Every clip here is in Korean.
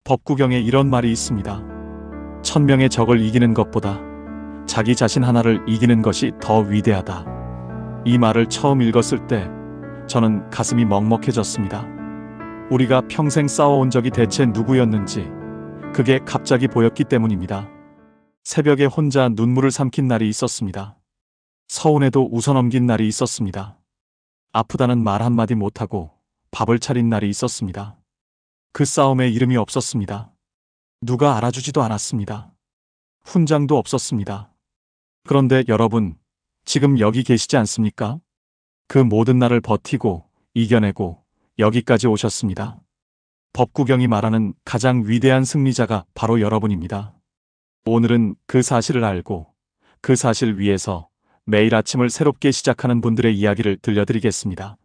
법구경에 이런 말이 있습니다. 1000명의 적을 이기는 것보다 자기 자신 하나를 이기는 것이 더 위대하다. 이 말을 처음 읽었을 때 저는 가슴이 먹먹해졌습니다. 우리가 평생 싸워온 적이 대체 누구였는지 그게 갑자기 보였기 때문입니다. 새벽에 혼자 눈물을 삼킨 날이 있었습니다. 서운해도 웃어넘긴 날이 있었습니다. 아프다는 말 한마디 못하고 밥을 차린 날이 있었습니다. 그 싸움에 이름이 없었습니다. 누가 알아주지도 않았습니다. 훈장도 없었습니다. 그런데 여러분, 지금 여기 계시지 않습니까? 그 모든 날을 버티고 이겨내고 여기까지 오셨습니다. 법구경이 말하는 가장 위대한 승리자가 바로 여러분입니다. 오늘은 그 사실을 알고 그 사실 위에서 매일 아침을 새롭게 시작하는 분들의 이야기를 들려드리겠습니다.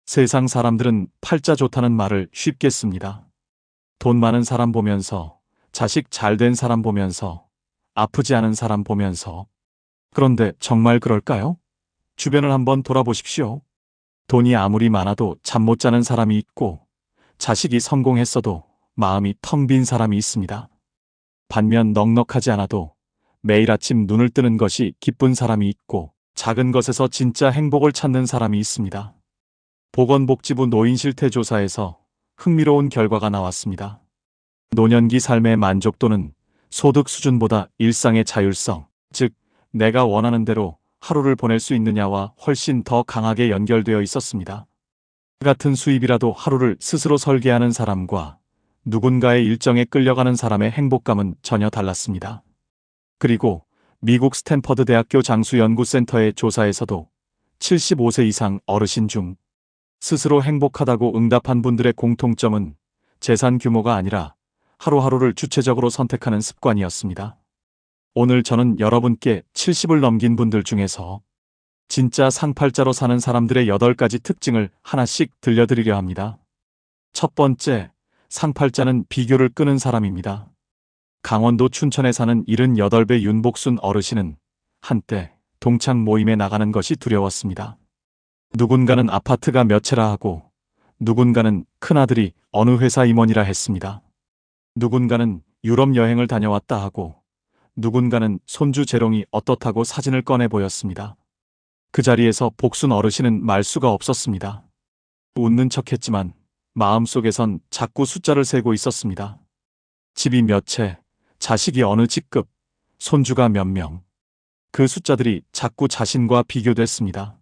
세상 사람들은 팔자 좋다는 말을 쉽게 씁니다. 돈 많은 사람 보면서, 자식 잘 된 사람 보면서, 아프지 않은 사람 보면서. 그런데 정말 그럴까요? 주변을 한번 돌아보십시오. 돈이 아무리 많아도 잠 못 자는 사람이 있고, 자식이 성공했어도 마음이 텅 빈 사람이 있습니다. 반면 넉넉하지 않아도 매일 아침 눈을 뜨는 것이 기쁜 사람이 있고, 작은 것에서 진짜 행복을 찾는 사람이 있습니다. 보건복지부 노인실태조사에서 흥미로운 결과가 나왔습니다. 노년기 삶의 만족도는 소득 수준보다 일상의 자율성, 즉 내가 원하는 대로 하루를 보낼 수 있느냐와 훨씬 더 강하게 연결되어 있었습니다. 같은 수입이라도 하루를 스스로 설계하는 사람과 누군가의 일정에 끌려가는 사람의 행복감은 전혀 달랐습니다. 그리고 미국 스탠퍼드 대학교 장수연구센터의 조사에서도 75세 이상 어르신 중 스스로 행복하다고 응답한 분들의 공통점은 재산 규모가 아니라 하루하루를 주체적으로 선택하는 습관이었습니다. 오늘 저는 여러분께 70을 넘긴 분들 중에서 진짜 상팔자로 사는 사람들의 8가지 특징을 하나씩 들려드리려 합니다. 첫 번째, 상팔자는 비교를 끄는 사람입니다. 강원도 춘천에 사는 78배 윤복순 어르신은 한때 동창 모임에 나가는 것이 두려웠습니다. 누군가는 아파트가 몇 채라 하고 누군가는 큰아들이 어느 회사 임원이라 했습니다. 누군가는 유럽 여행을 다녀왔다 하고 누군가는 손주 재롱이 어떻다고 사진을 꺼내 보였습니다. 그 자리에서 복순 어르신은 말수가 없었습니다. 웃는 척했지만 마음속에선 자꾸 숫자를 세고 있었습니다. 집이 몇 채, 자식이 어느 직급, 손주가 몇 명. 그 숫자들이 자꾸 자신과 비교됐습니다.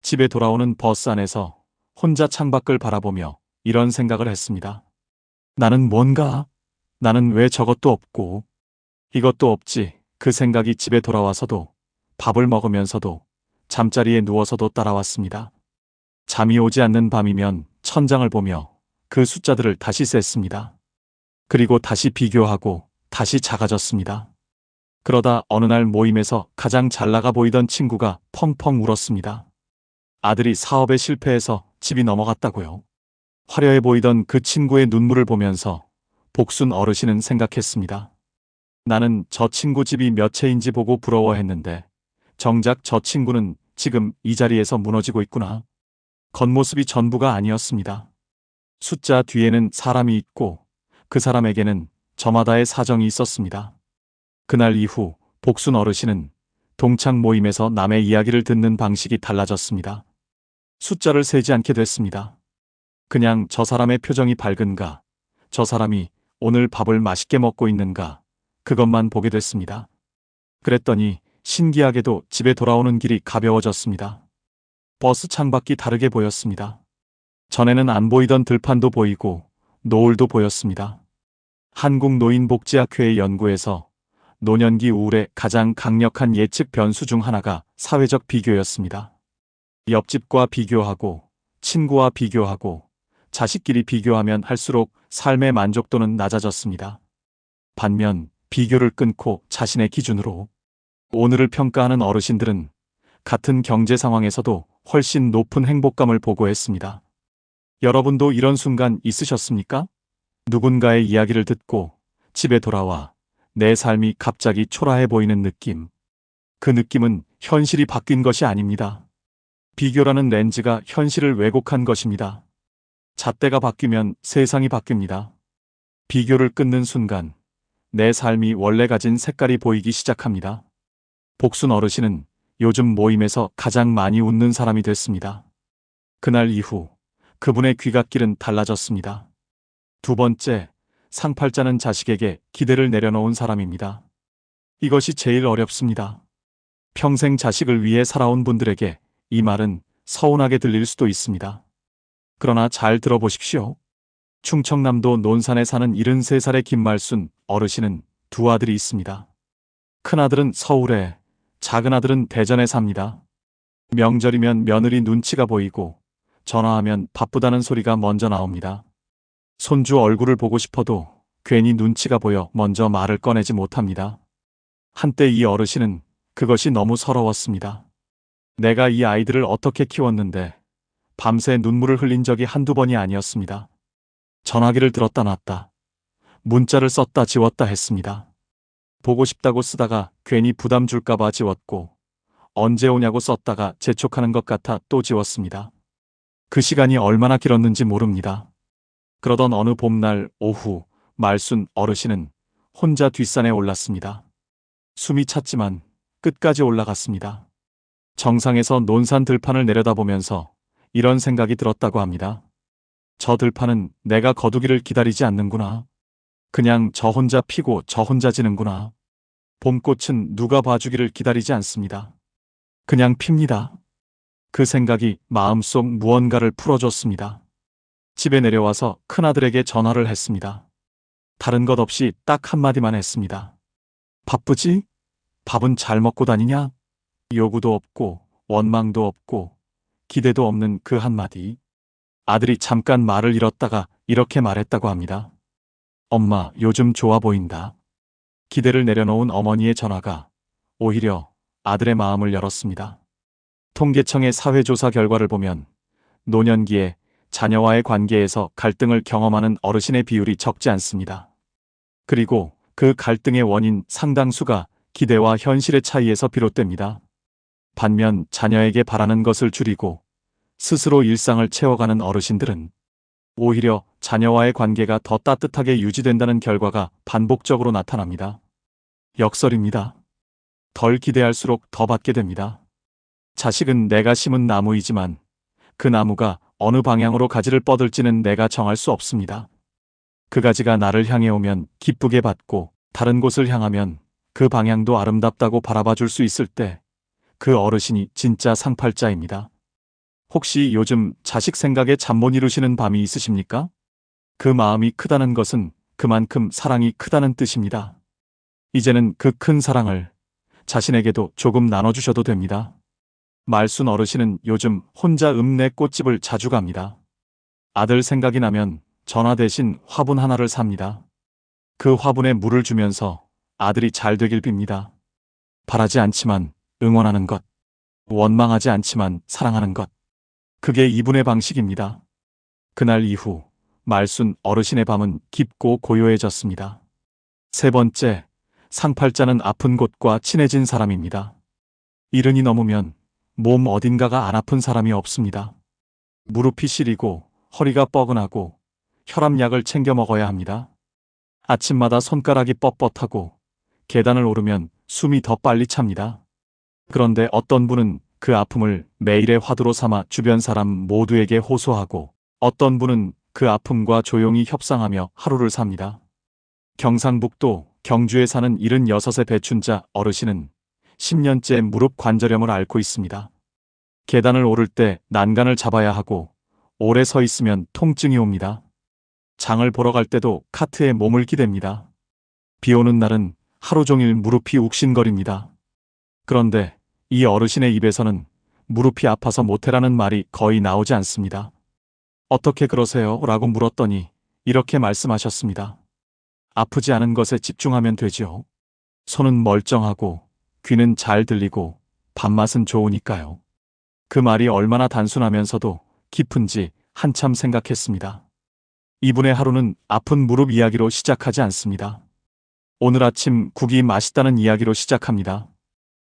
집에 돌아오는 버스 안에서 혼자 창밖을 바라보며 이런 생각을 했습니다. 나는 뭔가? 나는 왜 저것도 없고 이것도 없지? 그 생각이 집에 돌아와서도 밥을 먹으면서도 잠자리에 누워서도 따라왔습니다. 잠이 오지 않는 밤이면 천장을 보며 그 숫자들을 다시 셌습니다. 그리고 다시 비교하고 다시 작아졌습니다. 그러다 어느 날 모임에서 가장 잘 나가 보이던 친구가 펑펑 울었습니다. 아들이 사업에 실패해서 집이 넘어갔다고요. 화려해 보이던 그 친구의 눈물을 보면서 복순 어르신은 생각했습니다. 나는 저 친구 집이 몇 채인지 보고 부러워했는데 정작 저 친구는 지금 이 자리에서 무너지고 있구나. 겉모습이 전부가 아니었습니다. 숫자 뒤에는 사람이 있고 그 사람에게는 저마다의 사정이 있었습니다. 그날 이후 복순 어르신은 동창 모임에서 남의 이야기를 듣는 방식이 달라졌습니다. 숫자를 세지 않게 됐습니다. 그냥 저 사람의 표정이 밝은가, 저 사람이 오늘 밥을 맛있게 먹고 있는가, 그것만 보게 됐습니다. 그랬더니 신기하게도 집에 돌아오는 길이 가벼워졌습니다. 버스 창밖이 다르게 보였습니다. 전에는 안 보이던 들판도 보이고 노을도 보였습니다. 한국노인복지학회의 연구에서 노년기 우울의 가장 강력한 예측 변수 중 하나가 사회적 비교였습니다. 옆집과 비교하고 친구와 비교하고 자식끼리 비교하면 할수록 삶의 만족도는 낮아졌습니다. 반면 비교를 끊고 자신의 기준으로 오늘을 평가하는 어르신들은 같은 경제 상황에서도 훨씬 높은 행복감을 보고했습니다. 여러분도 이런 순간 있으셨습니까? 누군가의 이야기를 듣고 집에 돌아와 내 삶이 갑자기 초라해 보이는 느낌. 그 느낌은 현실이 바뀐 것이 아닙니다. 비교라는 렌즈가 현실을 왜곡한 것입니다. 잣대가 바뀌면 세상이 바뀝니다. 비교를 끊는 순간 내 삶이 원래 가진 색깔이 보이기 시작합니다. 복순 어르신은 요즘 모임에서 가장 많이 웃는 사람이 됐습니다. 그날 이후 그분의 귀갓길은 달라졌습니다. 두 번째, 상팔자는 자식에게 기대를 내려놓은 사람입니다. 이것이 제일 어렵습니다. 평생 자식을 위해 살아온 분들에게 이 말은 서운하게 들릴 수도 있습니다. 그러나 잘 들어보십시오. 충청남도 논산에 사는 73살의 김말순 어르신은 두 아들이 있습니다. 큰아들은 서울에, 작은아들은 대전에 삽니다. 명절이면 며느리 눈치가 보이고 전화하면 바쁘다는 소리가 먼저 나옵니다. 손주 얼굴을 보고 싶어도 괜히 눈치가 보여 먼저 말을 꺼내지 못합니다. 한때 이 어르신은 그것이 너무 서러웠습니다. 내가 이 아이들을 어떻게 키웠는데 밤새 눈물을 흘린 적이 한두 번이 아니었습니다. 전화기를 들었다 놨다. 문자를 썼다 지웠다 했습니다. 보고 싶다고 쓰다가 괜히 부담 줄까봐 지웠고 언제 오냐고 썼다가 재촉하는 것 같아 또 지웠습니다. 그 시간이 얼마나 길었는지 모릅니다. 그러던 어느 봄날 오후 말순 어르신은 혼자 뒷산에 올랐습니다. 숨이 찼지만 끝까지 올라갔습니다. 정상에서 논산 들판을 내려다보면서 이런 생각이 들었다고 합니다. 저 들판은 내가 거두기를 기다리지 않는구나. 그냥 저 혼자 피고 저 혼자 지는구나. 봄꽃은 누가 봐주기를 기다리지 않습니다. 그냥 핍니다. 그 생각이 마음속 무언가를 풀어줬습니다. 집에 내려와서 큰아들에게 전화를 했습니다. 다른 것 없이 딱 한마디만 했습니다. 바쁘지? 밥은 잘 먹고 다니냐? 요구도 없고 원망도 없고 기대도 없는 그 한마디. 아들이 잠깐 말을 잃었다가 이렇게 말했다고 합니다. 엄마, 요즘 좋아 보인다. 기대를 내려놓은 어머니의 전화가 오히려 아들의 마음을 열었습니다. 통계청의 사회조사 결과를 보면 노년기에 자녀와의 관계에서 갈등을 경험하는 어르신의 비율이 적지 않습니다. 그리고 그 갈등의 원인 상당수가 기대와 현실의 차이에서 비롯됩니다. 반면 자녀에게 바라는 것을 줄이고 스스로 일상을 채워가는 어르신들은 오히려 자녀와의 관계가 더 따뜻하게 유지된다는 결과가 반복적으로 나타납니다. 역설입니다. 덜 기대할수록 더 받게 됩니다. 자식은 내가 심은 나무이지만 그 나무가 어느 방향으로 가지를 뻗을지는 내가 정할 수 없습니다. 그 가지가 나를 향해 오면 기쁘게 받고 다른 곳을 향하면 그 방향도 아름답다고 바라봐 줄 수 있을 때 그 어르신이 진짜 상팔자입니다. 혹시 요즘 자식 생각에 잠 못 이루시는 밤이 있으십니까? 그 마음이 크다는 것은 그만큼 사랑이 크다는 뜻입니다. 이제는 그 큰 사랑을 자신에게도 조금 나눠주셔도 됩니다. 말순 어르신은 요즘 혼자 읍내 꽃집을 자주 갑니다. 아들 생각이 나면 전화 대신 화분 하나를 삽니다. 그 화분에 물을 주면서 아들이 잘 되길 빕니다. 바라지 않지만 응원하는 것, 원망하지 않지만 사랑하는 것. 그게 이분의 방식입니다. 그날 이후 말순 어르신의 밤은 깊고 고요해졌습니다. 세 번째, 상팔자는 아픈 곳과 친해진 사람입니다. 70이 넘으면 몸 어딘가가 안 아픈 사람이 없습니다. 무릎이 시리고 허리가 뻐근하고 혈압약을 챙겨 먹어야 합니다. 아침마다 손가락이 뻣뻣하고 계단을 오르면 숨이 더 빨리 찹니다. 그런데 어떤 분은 그 아픔을 매일의 화두로 삼아 주변 사람 모두에게 호소하고 어떤 분은 그 아픔과 조용히 협상하며 하루를 삽니다. 경상북도 경주에 사는 76의 배춘자 어르신은 10년째 무릎 관절염을 앓고 있습니다. 계단을 오를 때 난간을 잡아야 하고 오래 서 있으면 통증이 옵니다. 장을 보러 갈 때도 카트에 몸을 기댑니다. 비 오는 날은 하루 종일 무릎이 욱신거립니다. 그런데 이 어르신의 입에서는 무릎이 아파서 못해라는 말이 거의 나오지 않습니다. 어떻게 그러세요? 라고 물었더니 이렇게 말씀하셨습니다. 아프지 않은 것에 집중하면 되지요. 손은 멀쩡하고 귀는 잘 들리고 밥맛은 좋으니까요. 그 말이 얼마나 단순하면서도 깊은지 한참 생각했습니다. 이분의 하루는 아픈 무릎 이야기로 시작하지 않습니다. 오늘 아침 국이 맛있다는 이야기로 시작합니다.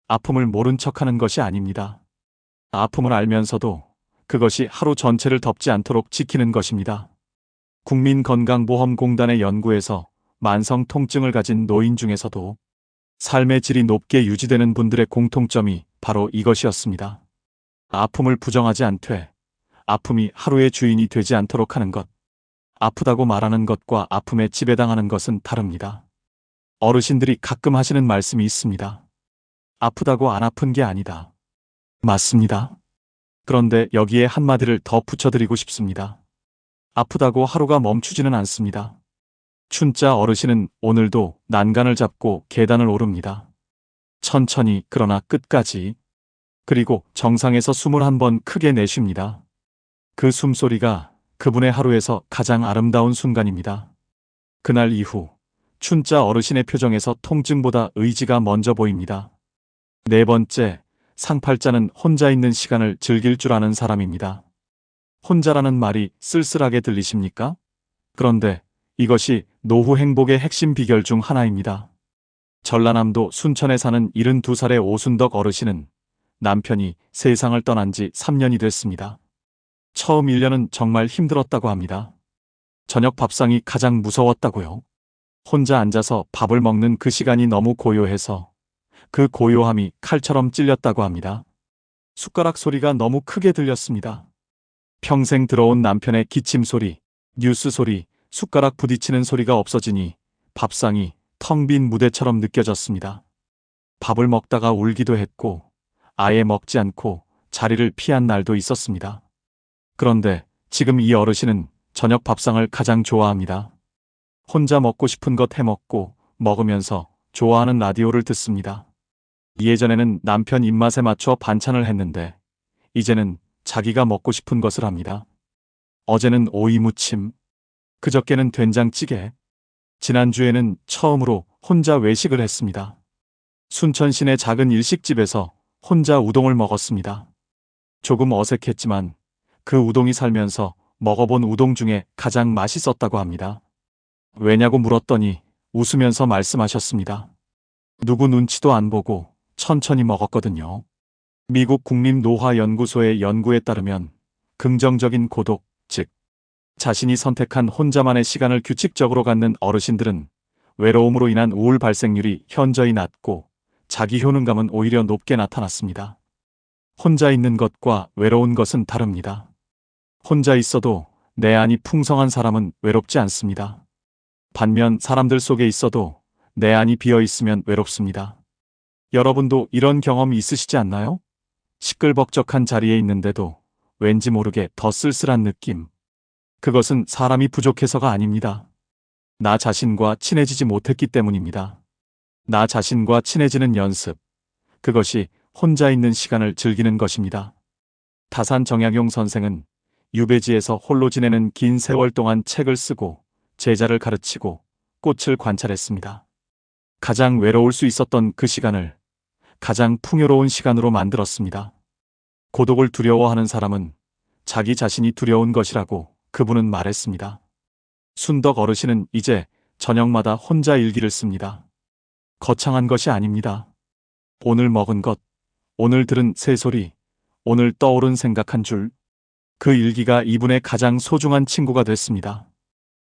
아픔을 모른 척하는 것이 아닙니다. 아픔을 알면서도 그것이 하루 전체를 덮지 않도록 지키는 것입니다. 국민건강보험공단의 연구에서 만성 통증을 가진 노인 중에서도 삶의 질이 높게 유지되는 분들의 공통점이 바로 이것이었습니다. 아픔을 부정하지 않되 아픔이 하루의 주인이 되지 않도록 하는 것. 아프다고 말하는 것과 아픔에 지배당하는 것은 다릅니다. 어르신들이 가끔 하시는 말씀이 있습니다. 아프다고 안 아픈 게 아니다. 맞습니다. 그런데 여기에 한마디를 더 붙여드리고 싶습니다. 아프다고 하루가 멈추지는 않습니다. 춘자 어르신은 오늘도 난간을 잡고 계단을 오릅니다. 천천히 그러나 끝까지. 그리고 정상에서 숨을 한 번 크게 내쉽니다. 그 숨소리가 그분의 하루에서 가장 아름다운 순간입니다. 그날 이후 춘자 어르신의 표정에서 통증보다 의지가 먼저 보입니다. 네 번째, 상팔자는 혼자 있는 시간을 즐길 줄 아는 사람입니다. 혼자라는 말이 쓸쓸하게 들리십니까? 그런데 이것이 노후 행복의 핵심 비결 중 하나입니다. 전라남도 순천에 사는 72살의 오순덕 어르신은 남편이 세상을 떠난 지 3년이 됐습니다. 처음 1년은 정말 힘들었다고 합니다. 저녁 밥상이 가장 무서웠다고요. 혼자 앉아서 밥을 먹는 그 시간이 너무 고요해서 그 고요함이 칼처럼 찔렸다고 합니다. 숟가락 소리가 너무 크게 들렸습니다. 평생 들어온 남편의 기침 소리, 뉴스 소리, 숟가락 부딪히는 소리가 없어지니 밥상이 텅 빈 무대처럼 느껴졌습니다. 밥을 먹다가 울기도 했고 아예 먹지 않고 자리를 피한 날도 있었습니다. 그런데 지금 이 어르신은 저녁 밥상을 가장 좋아합니다. 혼자 먹고 싶은 것 해먹고 먹으면서 좋아하는 라디오를 듣습니다. 예전에는 남편 입맛에 맞춰 반찬을 했는데 이제는 자기가 먹고 싶은 것을 합니다. 어제는 오이 무침, 그저께는 된장찌개, 지난주에는 처음으로 혼자 외식을 했습니다. 순천 시내 작은 일식집에서 혼자 우동을 먹었습니다. 조금 어색했지만 그 우동이 살면서 먹어본 우동 중에 가장 맛있었다고 합니다. 왜냐고 물었더니 웃으면서 말씀하셨습니다. 누구 눈치도 안 보고 천천히 먹었거든요. 미국 국립노화연구소의 연구에 따르면 긍정적인 고독, 즉 자신이 선택한 혼자만의 시간을 규칙적으로 갖는 어르신들은 외로움으로 인한 우울 발생률이 현저히 낮고 자기 효능감은 오히려 높게 나타났습니다. 혼자 있는 것과 외로운 것은 다릅니다. 혼자 있어도 내 안이 풍성한 사람은 외롭지 않습니다. 반면 사람들 속에 있어도 내 안이 비어 있으면 외롭습니다. 여러분도 이런 경험 있으시지 않나요? 시끌벅적한 자리에 있는데도 왠지 모르게 더 쓸쓸한 느낌. 그것은 사람이 부족해서가 아닙니다. 나 자신과 친해지지 못했기 때문입니다. 나 자신과 친해지는 연습. 그것이 혼자 있는 시간을 즐기는 것입니다. 다산 정약용 선생은 유배지에서 홀로 지내는 긴 세월 동안 책을 쓰고 제자를 가르치고 꽃을 관찰했습니다. 가장 외로울 수 있었던 그 시간을 가장 풍요로운 시간으로 만들었습니다. 고독을 두려워하는 사람은 자기 자신이 두려운 것이라고 그분은 말했습니다. 순덕 어르신은 이제 저녁마다 혼자 일기를 씁니다. 거창한 것이 아닙니다. 오늘 먹은 것, 오늘 들은 새소리, 오늘 떠오른 생각 한 줄. 그 일기가 이분의 가장 소중한 친구가 됐습니다.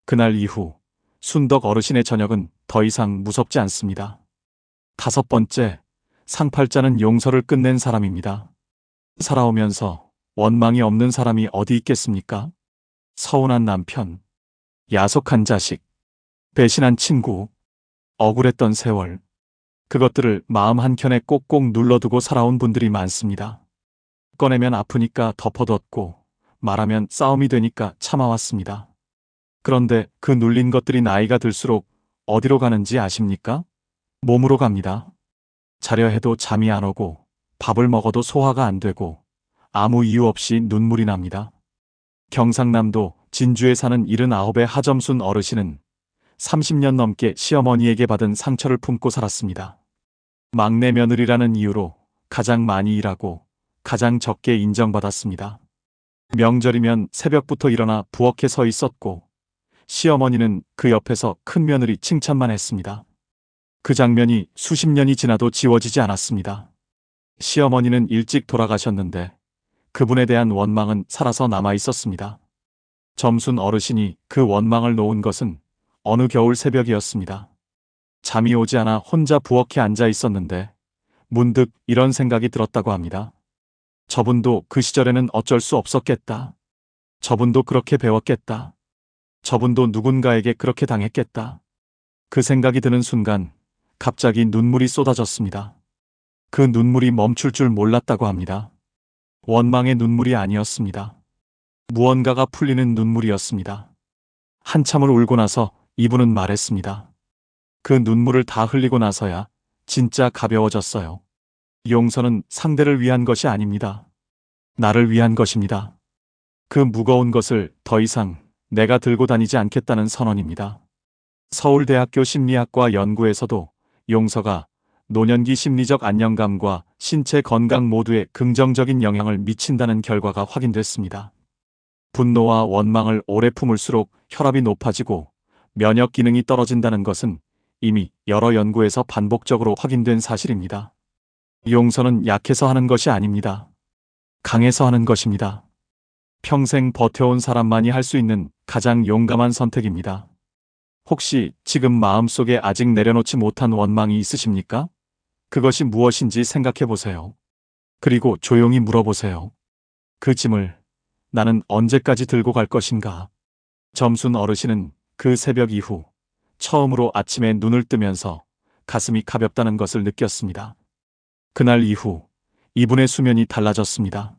그날 이후 순덕 어르신의 저녁은 더 이상 무섭지 않습니다. 다섯 번째, 상팔자는 용서를 끝낸 사람입니다. 살아오면서 원망이 없는 사람이 어디 있겠습니까? 서운한 남편, 야속한 자식, 배신한 친구, 억울했던 세월. 그것들을 마음 한켠에 꼭꼭 눌러두고 살아온 분들이 많습니다. 꺼내면 아프니까 덮어뒀고 말하면 싸움이 되니까 참아왔습니다. 그런데 그 눌린 것들이 나이가 들수록 어디로 가는지 아십니까? 몸으로 갑니다. 자려 해도 잠이 안 오고 밥을 먹어도 소화가 안 되고 아무 이유 없이 눈물이 납니다. 경상남도 진주에 사는 79의 하점순 어르신은 30년 넘게 시어머니에게 받은 상처를 품고 살았습니다. 막내 며느리라는 이유로 가장 많이 일하고 가장 적게 인정받았습니다. 명절이면 새벽부터 일어나 부엌에 서 있었고 시어머니는 그 옆에서 큰 며느리 칭찬만 했습니다. 그 장면이 수십 년이 지나도 지워지지 않았습니다. 시어머니는 일찍 돌아가셨는데 그분에 대한 원망은 살아서 남아 있었습니다. 점순 어르신이 그 원망을 놓은 것은 어느 겨울 새벽이었습니다. 잠이 오지 않아 혼자 부엌에 앉아 있었는데 문득 이런 생각이 들었다고 합니다. 저분도 그 시절에는 어쩔 수 없었겠다. 저분도 그렇게 배웠겠다. 저분도 누군가에게 그렇게 당했겠다. 그 생각이 드는 순간 갑자기 눈물이 쏟아졌습니다. 그 눈물이 멈출 줄 몰랐다고 합니다. 원망의 눈물이 아니었습니다. 무언가가 풀리는 눈물이었습니다. 한참을 울고 나서 이분은 말했습니다. 그 눈물을 다 흘리고 나서야 진짜 가벼워졌어요. 용서는 상대를 위한 것이 아닙니다. 나를 위한 것입니다. 그 무거운 것을 더 이상 내가 들고 다니지 않겠다는 선언입니다. 서울대학교 심리학과 연구에서도 용서가 노년기 심리적 안정감과 신체 건강 모두에 긍정적인 영향을 미친다는 결과가 확인됐습니다. 분노와 원망을 오래 품을수록 혈압이 높아지고 면역 기능이 떨어진다는 것은 이미 여러 연구에서 반복적으로 확인된 사실입니다. 용서는 약해서 하는 것이 아닙니다. 강해서 하는 것입니다. 평생 버텨온 사람만이 할 수 있는 가장 용감한 선택입니다. 혹시 지금 마음속에 아직 내려놓지 못한 원망이 있으십니까? 그것이 무엇인지 생각해 보세요. 그리고 조용히 물어보세요. 그 짐을 나는 언제까지 들고 갈 것인가? 점순 어르신은 그 새벽 이후 처음으로 아침에 눈을 뜨면서 가슴이 가볍다는 것을 느꼈습니다. 그날 이후 이분의 수면이 달라졌습니다.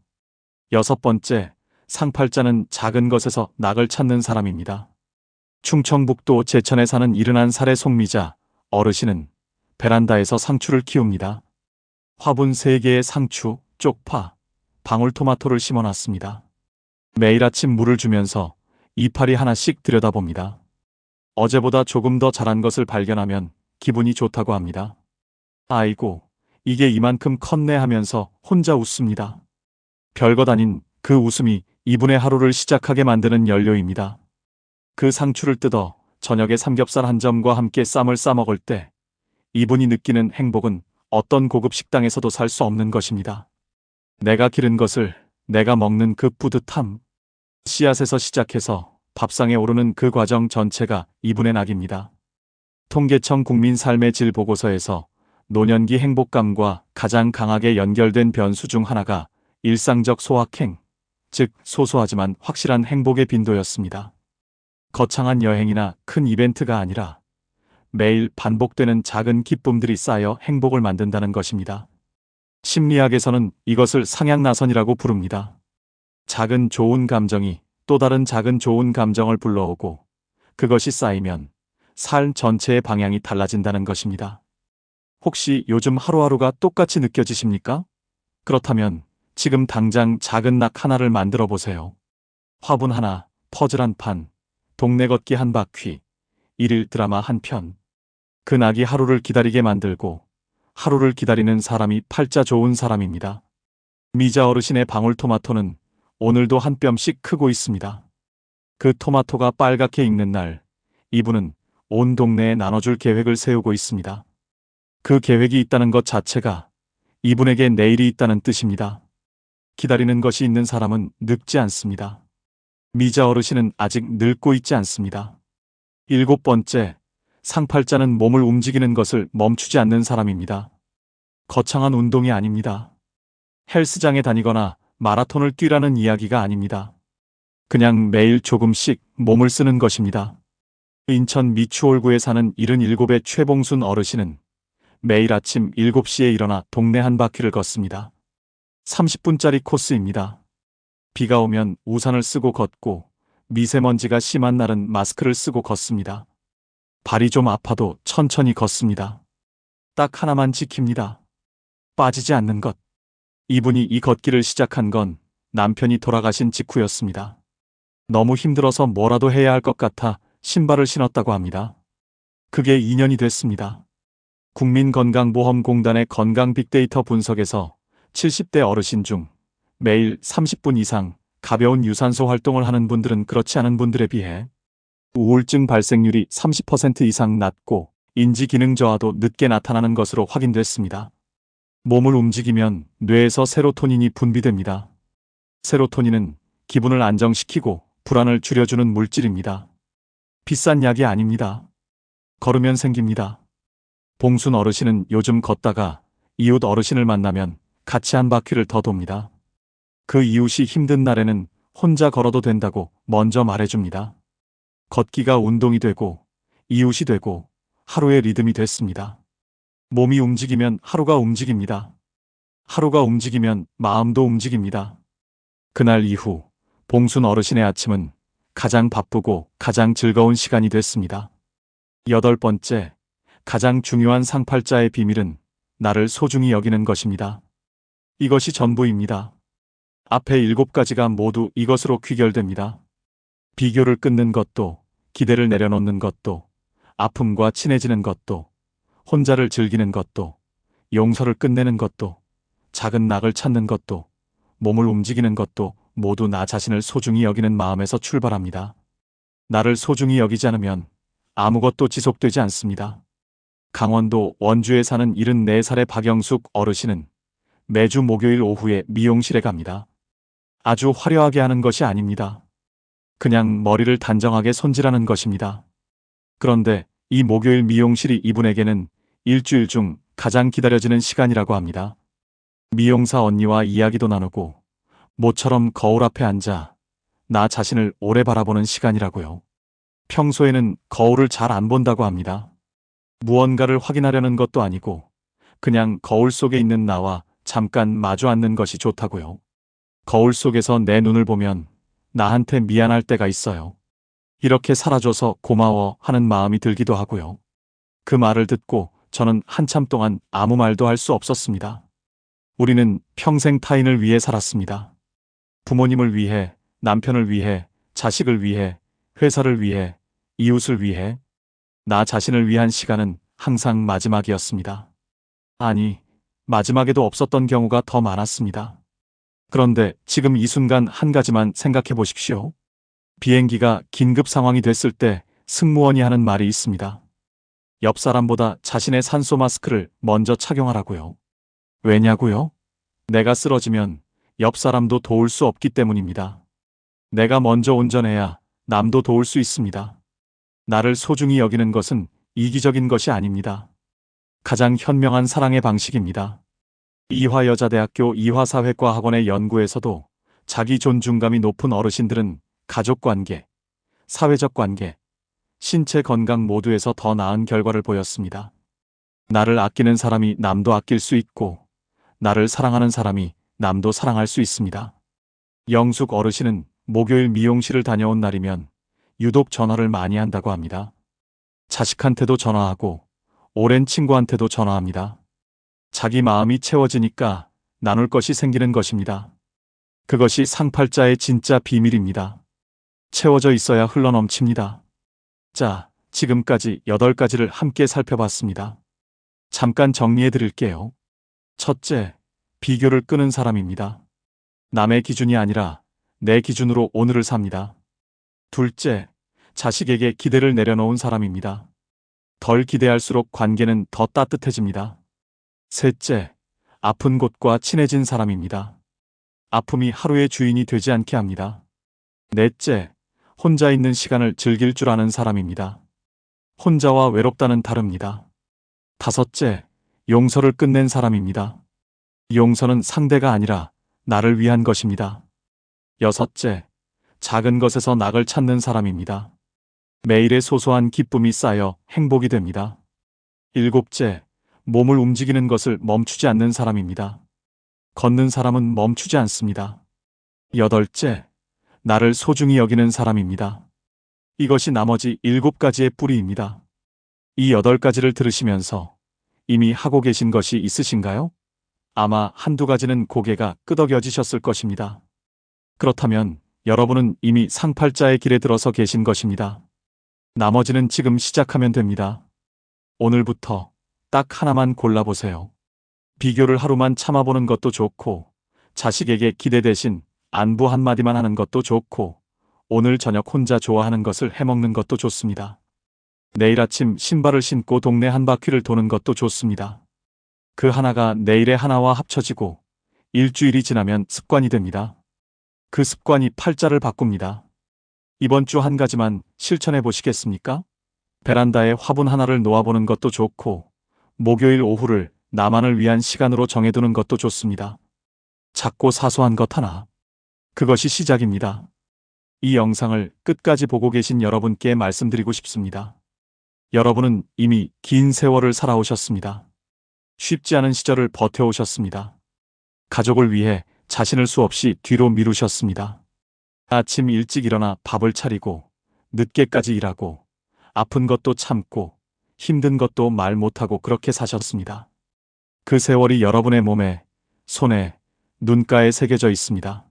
6번째, 상팔자는 작은 것에서 낙을 찾는 사람입니다. 충청북도 제천에 사는 71살의 송미자 어르신은 베란다에서 상추를 키웁니다. 화분 3개의 상추, 쪽파, 방울토마토를 심어놨습니다. 매일 아침 물을 주면서 이파리 하나씩 들여다봅니다. 어제보다 조금 더 자란 것을 발견하면 기분이 좋다고 합니다. 아이고, 이게 이만큼 컸네 하면서 혼자 웃습니다. 별것 아닌 그 웃음이 이분의 하루를 시작하게 만드는 연료입니다. 그 상추를 뜯어 저녁에 삼겹살 한 점과 함께 쌈을 싸먹을 때 이분이 느끼는 행복은 어떤 고급 식당에서도 살 수 없는 것입니다. 내가 기른 것을 내가 먹는 그 뿌듯함, 씨앗에서 시작해서 밥상에 오르는 그 과정 전체가 이분의 낙입니다. 통계청 국민 삶의 질 보고서에서 노년기 행복감과 가장 강하게 연결된 변수 중 하나가 일상적 소확행, 즉 소소하지만 확실한 행복의 빈도였습니다. 거창한 여행이나 큰 이벤트가 아니라 매일 반복되는 작은 기쁨들이 쌓여 행복을 만든다는 것입니다. 심리학에서는 이것을 상향나선이라고 부릅니다. 작은 좋은 감정이 또 다른 작은 좋은 감정을 불러오고 그것이 쌓이면 삶 전체의 방향이 달라진다는 것입니다. 혹시 요즘 하루하루가 똑같이 느껴지십니까? 그렇다면 지금 당장 작은 낙 하나를 만들어 보세요. 화분 하나, 퍼즐 한 판, 동네 걷기 한 바퀴, 일일 드라마 한 편. 그 낙이 하루를 기다리게 만들고 하루를 기다리는 사람이 팔자 좋은 사람입니다. 미자 어르신의 방울토마토는 오늘도 한 뼘씩 크고 있습니다. 그 토마토가 빨갛게 익는 날, 이분은 온 동네에 나눠줄 계획을 세우고 있습니다. 그 계획이 있다는 것 자체가 이분에게 내일이 있다는 뜻입니다. 기다리는 것이 있는 사람은 늙지 않습니다. 미자 어르신은 아직 늙고 있지 않습니다. 7번째, 상팔자는 몸을 움직이는 것을 멈추지 않는 사람입니다. 거창한 운동이 아닙니다. 헬스장에 다니거나 마라톤을 뛰라는 이야기가 아닙니다. 그냥 매일 조금씩 몸을 쓰는 것입니다. 인천 미추홀구에 사는 77의 최봉순 어르신은 매일 아침 7시에 일어나 동네 한 바퀴를 걷습니다. 30분짜리 코스입니다. 비가 오면 우산을 쓰고 걷고 미세먼지가 심한 날은 마스크를 쓰고 걷습니다. 발이 좀 아파도 천천히 걷습니다. 딱 하나만 지킵니다. 빠지지 않는 것. 이분이 이 걷기를 시작한 건 남편이 돌아가신 직후였습니다. 너무 힘들어서 뭐라도 해야 할 것 같아 신발을 신었다고 합니다. 그게 2년이 됐습니다. 국민건강보험공단의 건강 빅데이터 분석에서 70대 어르신 중 매일 30분 이상 가벼운 유산소 활동을 하는 분들은 그렇지 않은 분들에 비해 우울증 발생률이 30% 이상 낮고 인지기능 저하도 늦게 나타나는 것으로 확인됐습니다. 몸을 움직이면 뇌에서 세로토닌이 분비됩니다. 세로토닌은 기분을 안정시키고 불안을 줄여주는 물질입니다. 비싼 약이 아닙니다. 걸으면 생깁니다. 봉순 어르신은 요즘 걷다가 이웃 어르신을 만나면 같이 한 바퀴를 더 돕니다. 그 이웃이 힘든 날에는 혼자 걸어도 된다고 먼저 말해줍니다. 걷기가 운동이 되고 이웃이 되고 하루의 리듬이 됐습니다. 몸이 움직이면 하루가 움직입니다. 하루가 움직이면 마음도 움직입니다. 그날 이후 봉순 어르신의 아침은 가장 바쁘고 가장 즐거운 시간이 됐습니다. 8번째, 가장 중요한 상팔자의 비밀은 나를 소중히 여기는 것입니다. 이것이 전부입니다. 앞에 7가지가 모두 이것으로 귀결됩니다. 비교를 끊는 것도, 기대를 내려놓는 것도, 아픔과 친해지는 것도, 혼자를 즐기는 것도, 용서를 끝내는 것도, 작은 낙을 찾는 것도, 몸을 움직이는 것도 모두 나 자신을 소중히 여기는 마음에서 출발합니다. 나를 소중히 여기지 않으면 아무것도 지속되지 않습니다. 강원도 원주에 사는 74살의 박영숙 어르신은 매주 목요일 오후에 미용실에 갑니다. 아주 화려하게 하는 것이 아닙니다. 그냥 머리를 단정하게 손질하는 것입니다. 그런데 이 목요일 미용실이 이분에게는 일주일 중 가장 기다려지는 시간이라고 합니다. 미용사 언니와 이야기도 나누고 모처럼 거울 앞에 앉아 나 자신을 오래 바라보는 시간이라고요. 평소에는 거울을 잘 안 본다고 합니다. 무언가를 확인하려는 것도 아니고 그냥 거울 속에 있는 나와 잠깐 마주 앉는 것이 좋다고요. 거울 속에서 내 눈을 보면 나한테 미안할 때가 있어요. 이렇게 살아줘서 고마워 하는 마음이 들기도 하고요. 그 말을 듣고 저는 한참 동안 아무 말도 할 수 없었습니다. 우리는 평생 타인을 위해 살았습니다. 부모님을 위해, 남편을 위해, 자식을 위해, 회사를 위해, 이웃을 위해. 나 자신을 위한 시간은 항상 마지막이었습니다. 아니, 마지막에도 없었던 경우가 더 많았습니다. 그런데 지금 이 순간 한 가지만 생각해 보십시오. 비행기가 긴급 상황이 됐을 때 승무원이 하는 말이 있습니다. 옆 사람보다 자신의 산소 마스크를 먼저 착용하라고요. 왜냐고요? 내가 쓰러지면 옆 사람도 도울 수 없기 때문입니다. 내가 먼저 운전해야 남도 도울 수 있습니다. 나를 소중히 여기는 것은 이기적인 것이 아닙니다. 가장 현명한 사랑의 방식입니다. 이화여자대학교 이화사회과 학원의 연구에서도 자기 존중감이 높은 어르신들은 가족관계, 사회적 관계, 신체 건강 모두에서 더 나은 결과를 보였습니다. 나를 아끼는 사람이 남도 아낄 수 있고 나를 사랑하는 사람이 남도 사랑할 수 있습니다. 영숙 어르신은 목요일 미용실을 다녀온 날이면 유독 전화를 많이 한다고 합니다. 자식한테도 전화하고 오랜 친구한테도 전화합니다. 자기 마음이 채워지니까 나눌 것이 생기는 것입니다. 그것이 상팔자의 진짜 비밀입니다. 채워져 있어야 흘러넘칩니다. 자, 지금까지 8가지를 함께 살펴봤습니다. 잠깐 정리해 드릴게요. 첫째, 비교를 끄는 사람입니다. 남의 기준이 아니라 내 기준으로 오늘을 삽니다. 둘째, 자식에게 기대를 내려놓은 사람입니다. 덜 기대할수록 관계는 더 따뜻해집니다. 셋째, 아픈 곳과 친해진 사람입니다. 아픔이 하루의 주인이 되지 않게 합니다. 넷째, 혼자 있는 시간을 즐길 줄 아는 사람입니다. 혼자와 외롭다는 다릅니다. 다섯째, 용서를 끝낸 사람입니다. 용서는 상대가 아니라 나를 위한 것입니다. 여섯째, 작은 것에서 낙을 찾는 사람입니다. 매일의 소소한 기쁨이 쌓여 행복이 됩니다. 일곱째, 몸을 움직이는 것을 멈추지 않는 사람입니다. 걷는 사람은 멈추지 않습니다. 여덟째, 나를 소중히 여기는 사람입니다. 이것이 나머지 7가지의 뿌리입니다. 이 8가지를 들으시면서 이미 하고 계신 것이 있으신가요? 아마 한두 가지는 고개가 끄덕여지셨을 것입니다. 그렇다면 여러분은 이미 상팔자의 길에 들어서 계신 것입니다. 나머지는 지금 시작하면 됩니다. 오늘부터 딱 하나만 골라보세요. 비교를 하루만 참아보는 것도 좋고, 자식에게 기대 대신 안부 한마디만 하는 것도 좋고, 오늘 저녁 혼자 좋아하는 것을 해먹는 것도 좋습니다. 내일 아침 신발을 신고 동네 한 바퀴를 도는 것도 좋습니다. 그 하나가 내일의 하나와 합쳐지고 일주일이 지나면 습관이 됩니다. 그 습관이 팔자를 바꿉니다. 이번 주 한 가지만 실천해 보시겠습니까? 베란다에 화분 하나를 놓아보는 것도 좋고, 목요일 오후를 나만을 위한 시간으로 정해두는 것도 좋습니다. 작고 사소한 것 하나. 그것이 시작입니다. 이 영상을 끝까지 보고 계신 여러분께 말씀드리고 싶습니다. 여러분은 이미 긴 세월을 살아오셨습니다. 쉽지 않은 시절을 버텨오셨습니다. 가족을 위해 자신을 수없이 뒤로 미루셨습니다. 아침 일찍 일어나 밥을 차리고, 늦게까지 일하고, 아픈 것도 참고, 힘든 것도 말 못하고 그렇게 사셨습니다. 그 세월이 여러분의 몸에, 손에, 눈가에 새겨져 있습니다.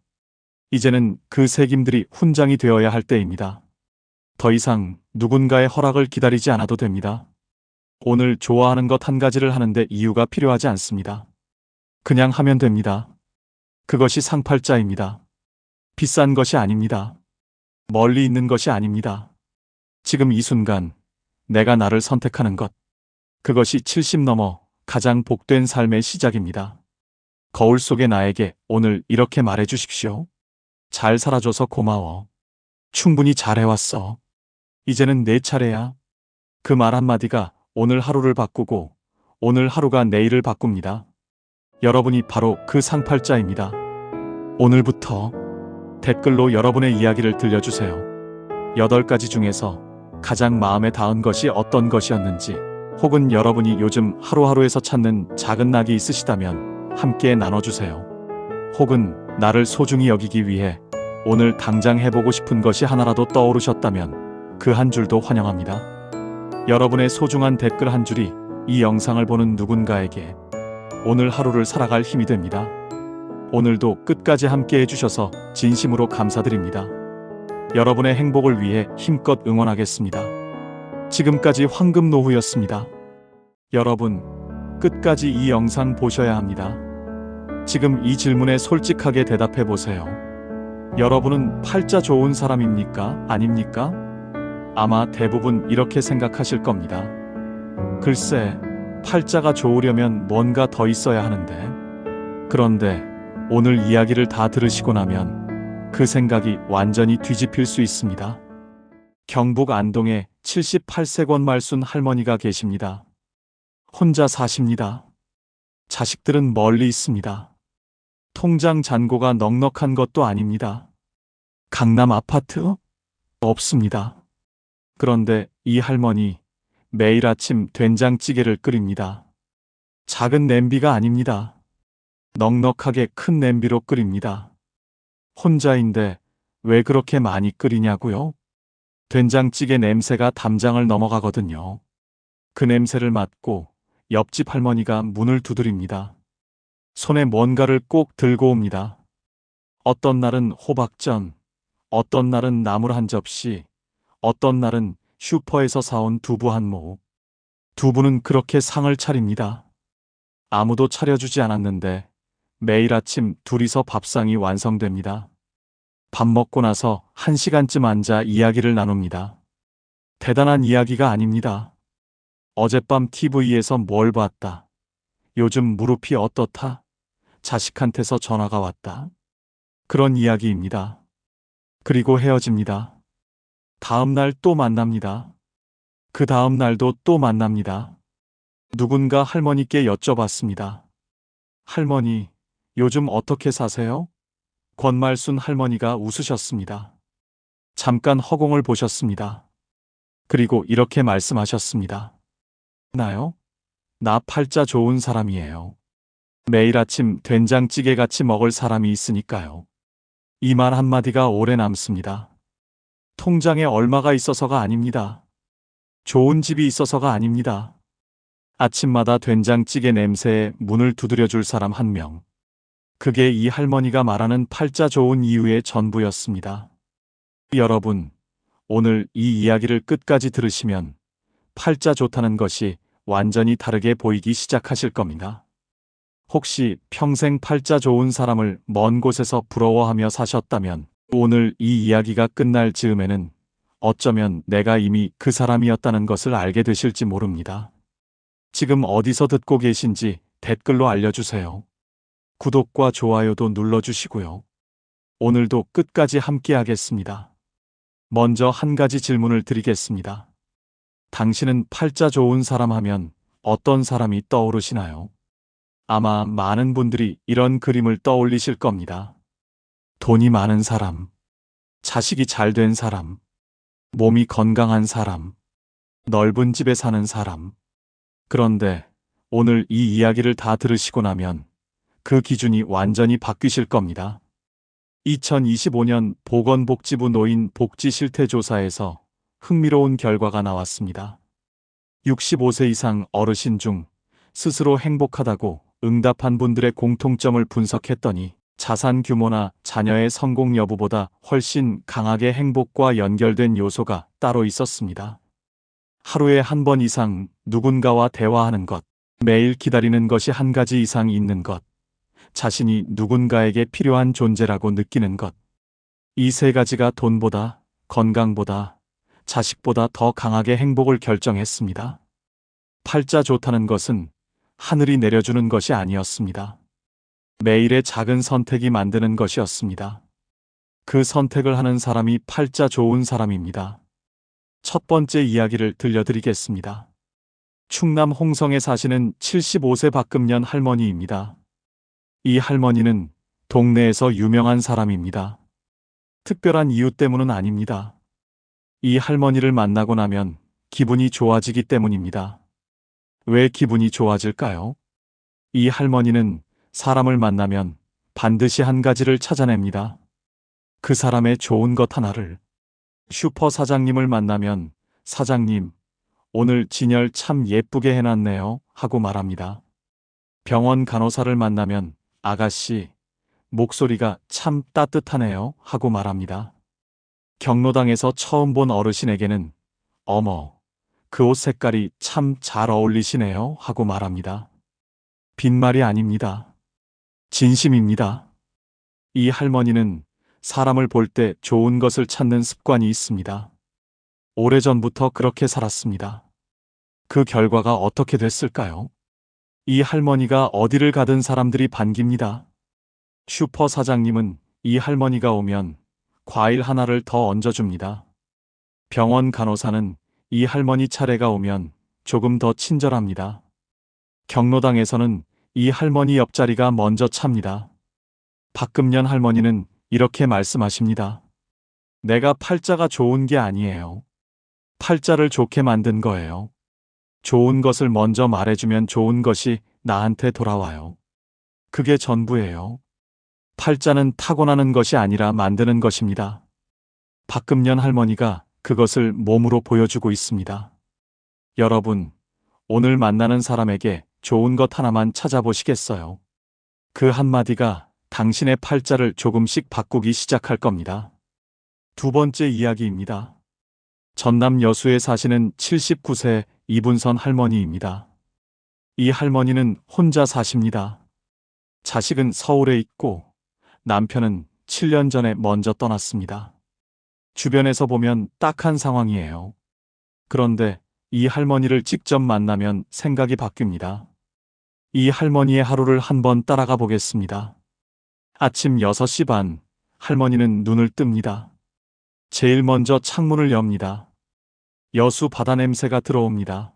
이제는 그 새김들이 훈장이 되어야 할 때입니다. 더 이상 누군가의 허락을 기다리지 않아도 됩니다. 오늘 좋아하는 것 한 가지를 하는데 이유가 필요하지 않습니다. 그냥 하면 됩니다. 그것이 상팔자입니다. 비싼 것이 아닙니다. 멀리 있는 것이 아닙니다. 지금 이 순간 내가 나를 선택하는 것. 그것이 70 넘어 가장 복된 삶의 시작입니다. 거울 속의 나에게 오늘 이렇게 말해 주십시오. 잘 살아줘서 고마워. 충분히 잘해왔어. 이제는 내 차례야. 그 말 한마디가 오늘 하루를 바꾸고 오늘 하루가 내일을 바꿉니다. 여러분이 바로 그 상팔자입니다. 오늘부터 댓글로 여러분의 이야기를 들려주세요. 8가지 중에서 가장 마음에 닿은 것이 어떤 것이었는지, 혹은 여러분이 요즘 하루하루에서 찾는 작은 낙이 있으시다면 함께 나눠주세요. 혹은 나를 소중히 여기기 위해 오늘 당장 해보고 싶은 것이 하나라도 떠오르셨다면 그 한 줄도 환영합니다. 여러분의 소중한 댓글 한 줄이 이 영상을 보는 누군가에게 오늘 하루를 살아갈 힘이 됩니다. 오늘도 끝까지 함께 해주셔서 진심으로 감사드립니다. 여러분의 행복을 위해 힘껏 응원하겠습니다. 지금까지 황금노후였습니다. 여러분, 끝까지 이 영상 보셔야 합니다. 지금 이 질문에 솔직하게 대답해 보세요. 여러분은 팔자 좋은 사람입니까? 아닙니까? 아마 대부분 이렇게 생각하실 겁니다. 글쎄, 팔자가 좋으려면 뭔가 더 있어야 하는데. 그런데 오늘 이야기를 다 들으시고 나면 그 생각이 완전히 뒤집힐 수 있습니다. 경북 안동에 78세 권말순 할머니가 계십니다. 혼자 사십니다. 자식들은 멀리 있습니다. 통장 잔고가 넉넉한 것도 아닙니다. 강남 아파트? 없습니다. 그런데 이 할머니 매일 아침 된장찌개를 끓입니다. 작은 냄비가 아닙니다. 넉넉하게 큰 냄비로 끓입니다. 혼자인데 왜 그렇게 많이 끓이냐고요? 된장찌개 냄새가 담장을 넘어가거든요. 그 냄새를 맡고 옆집 할머니가 문을 두드립니다. 손에 뭔가를 꼭 들고 옵니다. 어떤 날은 호박전, 어떤 날은 나물 한 접시, 어떤 날은 슈퍼에서 사온 두부 한 모. 두부는 그렇게 상을 차립니다. 아무도 차려주지 않았는데 매일 아침 둘이서 밥상이 완성됩니다. 밥 먹고 나서 1시간쯤 앉아 이야기를 나눕니다. 대단한 이야기가 아닙니다. 어젯밤 TV에서 뭘 봤다. 요즘 무릎이 어떻다. 자식한테서 전화가 왔다. 그런 이야기입니다. 그리고 헤어집니다. 다음 날 또 만납니다. 그 다음 날도 또 만납니다. 누군가 할머니께 여쭤봤습니다. 할머니, 요즘 어떻게 사세요? 권말순 할머니가 웃으셨습니다. 잠깐 허공을 보셨습니다. 그리고 이렇게 말씀하셨습니다. 나요? 나 팔자 좋은 사람이에요. 매일 아침 된장찌개 같이 먹을 사람이 있으니까요. 이 말 한마디가 오래 남습니다. 통장에 얼마가 있어서가 아닙니다. 좋은 집이 있어서가 아닙니다. 아침마다 된장찌개 냄새에 문을 두드려줄 사람 한 명. 그게 이 할머니가 말하는 팔자 좋은 이유의 전부였습니다. 여러분, 오늘 이 이야기를 끝까지 들으시면 팔자 좋다는 것이 완전히 다르게 보이기 시작하실 겁니다. 혹시 평생 팔자 좋은 사람을 먼 곳에서 부러워하며 사셨다면 오늘 이 이야기가 끝날 즈음에는 어쩌면 내가 이미 그 사람이었다는 것을 알게 되실지 모릅니다. 지금 어디서 듣고 계신지 댓글로 알려주세요. 구독과 좋아요도 눌러주시고요. 오늘도 끝까지 함께 하겠습니다. 먼저 한 가지 질문을 드리겠습니다. 당신은 팔자 좋은 사람 하면 어떤 사람이 떠오르시나요? 아마 많은 분들이 이런 그림을 떠올리실 겁니다. 돈이 많은 사람, 자식이 잘 된 사람, 몸이 건강한 사람, 넓은 집에 사는 사람. 그런데 오늘 이 이야기를 다 들으시고 나면 그 기준이 완전히 바뀌실 겁니다. 2025년 보건복지부 노인 복지 실태 조사에서 흥미로운 결과가 나왔습니다. 65세 이상 어르신 중 스스로 행복하다고 응답한 분들의 공통점을 분석했더니 자산 규모나 자녀의 성공 여부보다 훨씬 강하게 행복과 연결된 요소가 따로 있었습니다. 하루에 한 번 이상 누군가와 대화하는 것, 매일 기다리는 것이 한 가지 이상 있는 것, 자신이 누군가에게 필요한 존재라고 느끼는 것. 이 세 가지가 돈보다, 건강보다, 자식보다 더 강하게 행복을 결정했습니다. 팔자 좋다는 것은 하늘이 내려주는 것이 아니었습니다. 매일의 작은 선택이 만드는 것이었습니다. 그 선택을 하는 사람이 팔자 좋은 사람입니다. 첫 번째 이야기를 들려드리겠습니다. 충남 홍성에 사시는 75세 박금년 할머니입니다. 이 할머니는 동네에서 유명한 사람입니다. 특별한 이유 때문은 아닙니다. 이 할머니를 만나고 나면 기분이 좋아지기 때문입니다. 왜 기분이 좋아질까요? 이 할머니는 사람을 만나면 반드시 한 가지를 찾아냅니다. 그 사람의 좋은 것 하나를. 슈퍼 사장님을 만나면 사장님, 오늘 진열 참 예쁘게 해놨네요 하고 말합니다. 병원 간호사를 만나면 아가씨, 목소리가 참 따뜻하네요 하고 말합니다. 경로당에서 처음 본 어르신에게는 어머, 그 옷 색깔이 참 잘 어울리시네요 하고 말합니다. 빈말이 아닙니다. 진심입니다. 이 할머니는 사람을 볼 때 좋은 것을 찾는 습관이 있습니다. 오래전부터 그렇게 살았습니다. 그 결과가 어떻게 됐을까요? 이 할머니가 어디를 가든 사람들이 반깁니다. 슈퍼 사장님은 이 할머니가 오면 과일 하나를 더 얹어줍니다. 병원 간호사는 이 할머니 차례가 오면 조금 더 친절합니다. 경로당에서는 이 할머니 옆자리가 먼저 찹니다. 박금년 할머니는 이렇게 말씀하십니다. 내가 팔자가 좋은 게 아니에요. 팔자를 좋게 만든 거예요. 좋은 것을 먼저 말해주면 좋은 것이 나한테 돌아와요. 그게 전부예요. 팔자는 타고나는 것이 아니라 만드는 것입니다. 박금년 할머니가 그것을 몸으로 보여주고 있습니다. 여러분, 오늘 만나는 사람에게 좋은 것 하나만 찾아보시겠어요? 그 한마디가 당신의 팔자를 조금씩 바꾸기 시작할 겁니다. 두 번째 이야기입니다. 전남 여수에 사시는 79세 이분선 할머니입니다. 이 할머니는 혼자 사십니다. 자식은 서울에 있고 남편은 7년 전에 먼저 떠났습니다. 주변에서 보면 딱한 상황이에요. 그런데 이 할머니를 직접 만나면 생각이 바뀝니다. 이 할머니의 하루를 한번 따라가 보겠습니다. 아침 6시 반, 할머니는 눈을 뜹니다. 제일 먼저 창문을 엽니다. 여수 바다 냄새가 들어옵니다.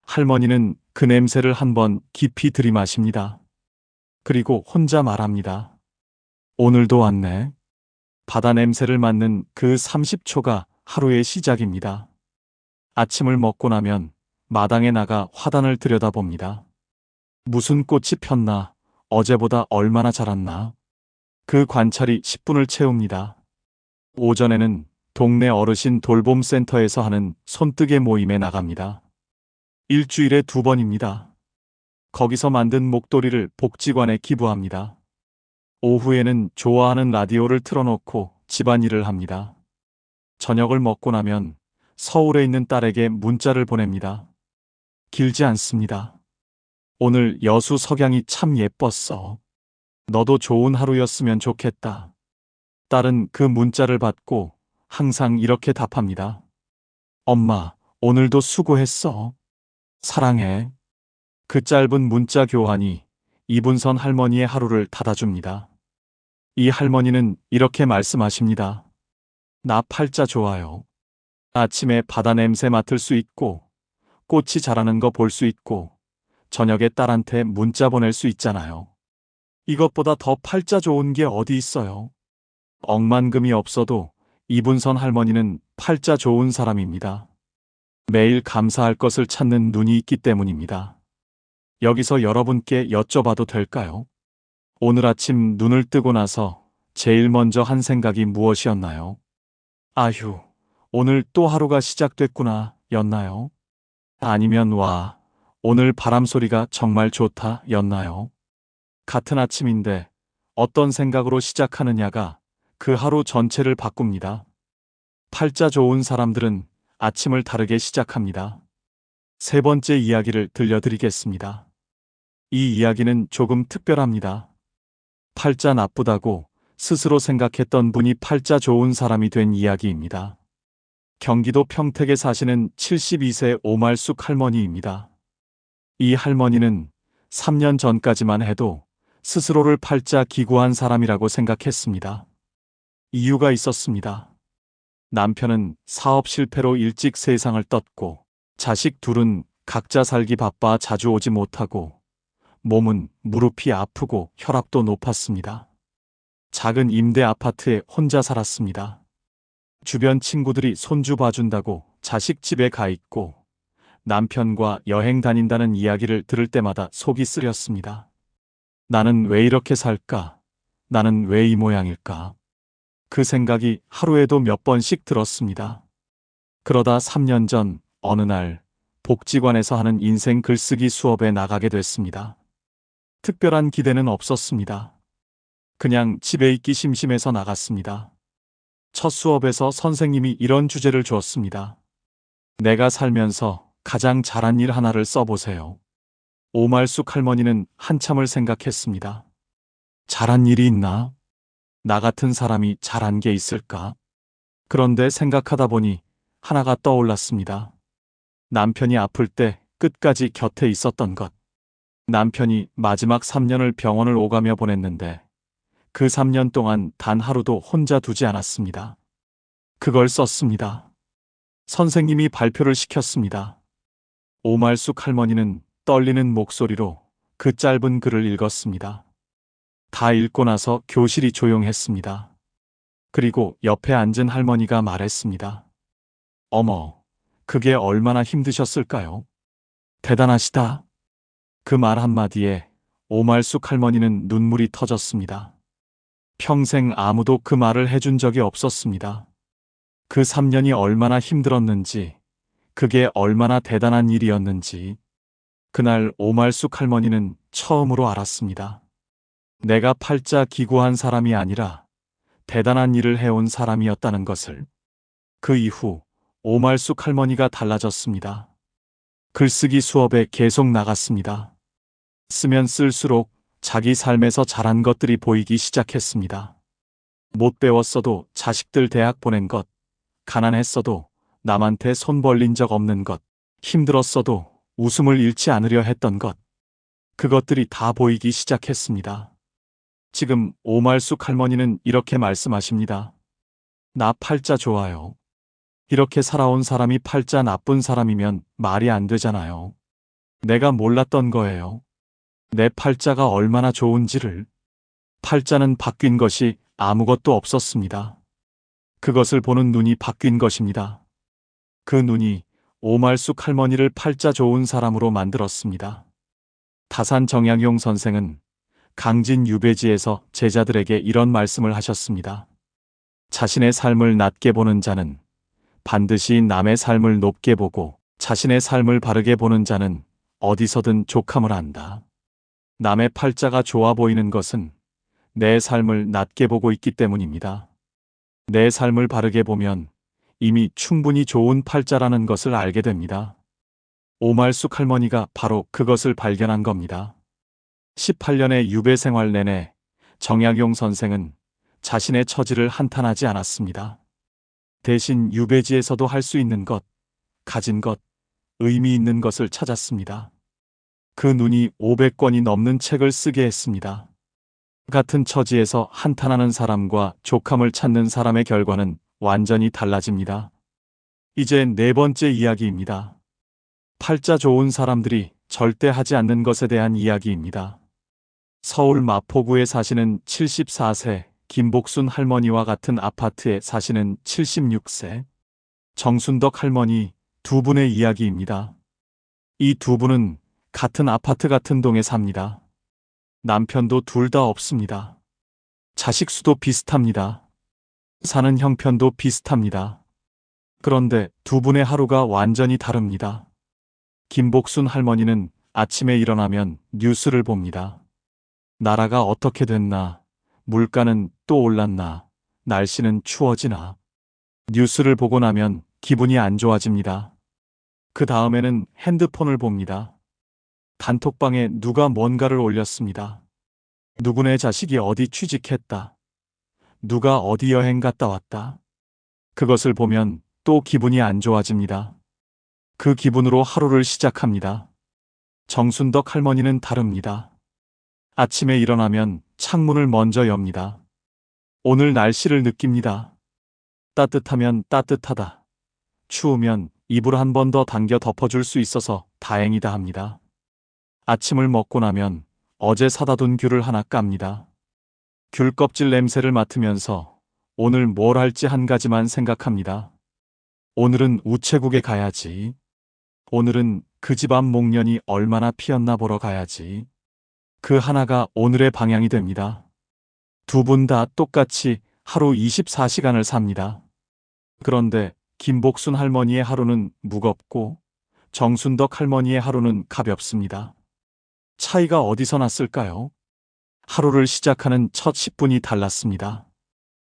할머니는 그 냄새를 한번 깊이 들이마십니다. 그리고 혼자 말합니다. 오늘도 왔네. 바다 냄새를 맡는 그 30초가 하루의 시작입니다. 아침을 먹고 나면 마당에 나가 화단을 들여다봅니다. 무슨 꽃이 폈나, 어제보다 얼마나 자랐나. 그 관찰이 10분을 채웁니다. 오전에는 동네 어르신 돌봄 센터에서 하는 손뜨개 모임에 나갑니다. 일주일에 2번입니다. 거기서 만든 목도리를 복지관에 기부합니다. 오후에는 좋아하는 라디오를 틀어놓고 집안일을 합니다. 저녁을 먹고 나면 서울에 있는 딸에게 문자를 보냅니다. 길지 않습니다. 오늘 여수 석양이 참 예뻤어. 너도 좋은 하루였으면 좋겠다. 딸은 그 문자를 받고 항상 이렇게 답합니다. 엄마, 오늘도 수고했어. 사랑해. 그 짧은 문자 교환이 이분선 할머니의 하루를 닫아줍니다. 이 할머니는 이렇게 말씀하십니다. 나 팔자 좋아요. 아침에 바다 냄새 맡을 수 있고, 꽃이 자라는 거 볼 수 있고, 저녁에 딸한테 문자 보낼 수 있잖아요. 이것보다 더 팔자 좋은 게 어디 있어요? 억만금이 없어도 이분선 할머니는 팔자 좋은 사람입니다. 매일 감사할 것을 찾는 눈이 있기 때문입니다. 여기서 여러분께 여쭤봐도 될까요? 오늘 아침 눈을 뜨고 나서 제일 먼저 한 생각이 무엇이었나요? 아휴, 오늘 또 하루가 시작됐구나, 였나요? 아니면 와, 오늘 바람 소리가 정말 좋다, 였나요? 같은 아침인데 어떤 생각으로 시작하느냐가 그 하루 전체를 바꿉니다. 팔자 좋은 사람들은 아침을 다르게 시작합니다. 세 번째 이야기를 들려드리겠습니다. 이 이야기는 조금 특별합니다. 팔자 나쁘다고 스스로 생각했던 분이 팔자 좋은 사람이 된 이야기입니다. 경기도 평택에 사시는 72세 오말숙 할머니입니다. 이 할머니는 3년 전까지만 해도 스스로를 팔자 기구한 사람이라고 생각했습니다. 이유가 있었습니다. 남편은 사업 실패로 일찍 세상을 떴고, 자식 둘은 각자 살기 바빠 자주 오지 못하고, 몸은 무릎이 아프고 혈압도 높았습니다. 작은 임대 아파트에 혼자 살았습니다. 주변 친구들이 손주 봐준다고 자식 집에 가 있고, 남편과 여행 다닌다는 이야기를 들을 때마다 속이 쓰렸습니다. 나는 왜 이렇게 살까? 나는 왜 이 모양일까? 그 생각이 하루에도 몇 번씩 들었습니다. 그러다 3년 전 어느 날 복지관에서 하는 인생 글쓰기 수업에 나가게 됐습니다. 특별한 기대는 없었습니다. 그냥 집에 있기 심심해서 나갔습니다. 첫 수업에서 선생님이 이런 주제를 주었습니다. 내가 살면서 가장 잘한 일 하나를 써보세요. 오말숙 할머니는 한참을 생각했습니다. 잘한 일이 있나? 나 같은 사람이 잘한 게 있을까? 그런데 생각하다 보니 하나가 떠올랐습니다. 남편이 아플 때 끝까지 곁에 있었던 것. 남편이 마지막 3년을 병원을 오가며 보냈는데 그 3년 동안 단 하루도 혼자 두지 않았습니다. 그걸 썼습니다. 선생님이 발표를 시켰습니다. 오말숙 할머니는 떨리는 목소리로 그 짧은 글을 읽었습니다. 다 읽고 나서 교실이 조용했습니다. 그리고 옆에 앉은 할머니가 말했습니다. 어머, 그게 얼마나 힘드셨을까요? 대단하시다. 그 말 한마디에 오말숙 할머니는 눈물이 터졌습니다. 평생 아무도 그 말을 해준 적이 없었습니다. 그 3년이 얼마나 힘들었는지, 그게 얼마나 대단한 일이었는지, 그날 오말숙 할머니는 처음으로 알았습니다. 내가 팔자 기구한 사람이 아니라 대단한 일을 해온 사람이었다는 것을. 그 이후 오말숙 할머니가 달라졌습니다. 글쓰기 수업에 계속 나갔습니다. 쓰면 쓸수록 자기 삶에서 잘한 것들이 보이기 시작했습니다. 못 배웠어도 자식들 대학 보낸 것, 가난했어도 남한테 손 벌린 적 없는 것, 힘들었어도 웃음을 잃지 않으려 했던 것, 그것들이 다 보이기 시작했습니다. 지금 오말숙 할머니는 이렇게 말씀하십니다. 나 팔자 좋아요. 이렇게 살아온 사람이 팔자 나쁜 사람이면 말이 안 되잖아요. 내가 몰랐던 거예요. 내 팔자가 얼마나 좋은지를. 팔자는 바뀐 것이 아무것도 없었습니다. 그것을 보는 눈이 바뀐 것입니다. 그 눈이 오말숙 할머니를 팔자 좋은 사람으로 만들었습니다. 다산 정약용 선생은 강진 유배지에서 제자들에게 이런 말씀을 하셨습니다. 자신의 삶을 낮게 보는 자는 반드시 남의 삶을 높게 보고 자신의 삶을 바르게 보는 자는 어디서든 족함을 안다. 남의 팔자가 좋아 보이는 것은 내 삶을 낮게 보고 있기 때문입니다. 내 삶을 바르게 보면 이미 충분히 좋은 팔자라는 것을 알게 됩니다. 오말숙 할머니가 바로 그것을 발견한 겁니다. 18년의 유배 생활 내내 정약용 선생은 자신의 처지를 한탄하지 않았습니다. 대신 유배지에서도 할 수 있는 것, 가진 것, 의미 있는 것을 찾았습니다. 그 눈이 500권이 넘는 책을 쓰게 했습니다. 같은 처지에서 한탄하는 사람과 족함을 찾는 사람의 결과는 완전히 달라집니다. 이제 네 번째 이야기입니다. 팔자 좋은 사람들이 절대 하지 않는 것에 대한 이야기입니다. 서울 마포구에 사시는 74세 김복순 할머니와 같은 아파트에 사시는 76세 정순덕 할머니 두 분의 이야기입니다. 이 두 분은 같은 아파트 같은 동에 삽니다. 남편도 둘 다 없습니다. 자식 수도 비슷합니다. 사는 형편도 비슷합니다. 그런데 두 분의 하루가 완전히 다릅니다. 김복순 할머니는 아침에 일어나면 뉴스를 봅니다. 나라가 어떻게 됐나, 물가는 또 올랐나, 날씨는 추워지나. 뉴스를 보고 나면 기분이 안 좋아집니다. 그 다음에는 핸드폰을 봅니다. 단톡방에 누가 뭔가를 올렸습니다. 누구네 자식이 어디 취직했다. 누가 어디 여행 갔다 왔다. 그것을 보면 또 기분이 안 좋아집니다. 그 기분으로 하루를 시작합니다. 정순덕 할머니는 다릅니다. 아침에 일어나면 창문을 먼저 엽니다. 오늘 날씨를 느낍니다. 따뜻하면 따뜻하다. 추우면 이불 한 번 더 당겨 덮어줄 수 있어서 다행이다 합니다. 아침을 먹고 나면 어제 사다 둔 귤을 하나 깝니다. 귤 껍질 냄새를 맡으면서 오늘 뭘 할지 한 가지만 생각합니다. 오늘은 우체국에 가야지. 오늘은 그 집 앞 목련이 얼마나 피었나 보러 가야지. 그 하나가 오늘의 방향이 됩니다. 두 분 다 똑같이 하루 24시간을 삽니다. 그런데 김복순 할머니의 하루는 무겁고 정순덕 할머니의 하루는 가볍습니다. 차이가 어디서 났을까요? 하루를 시작하는 첫 10분이 달랐습니다.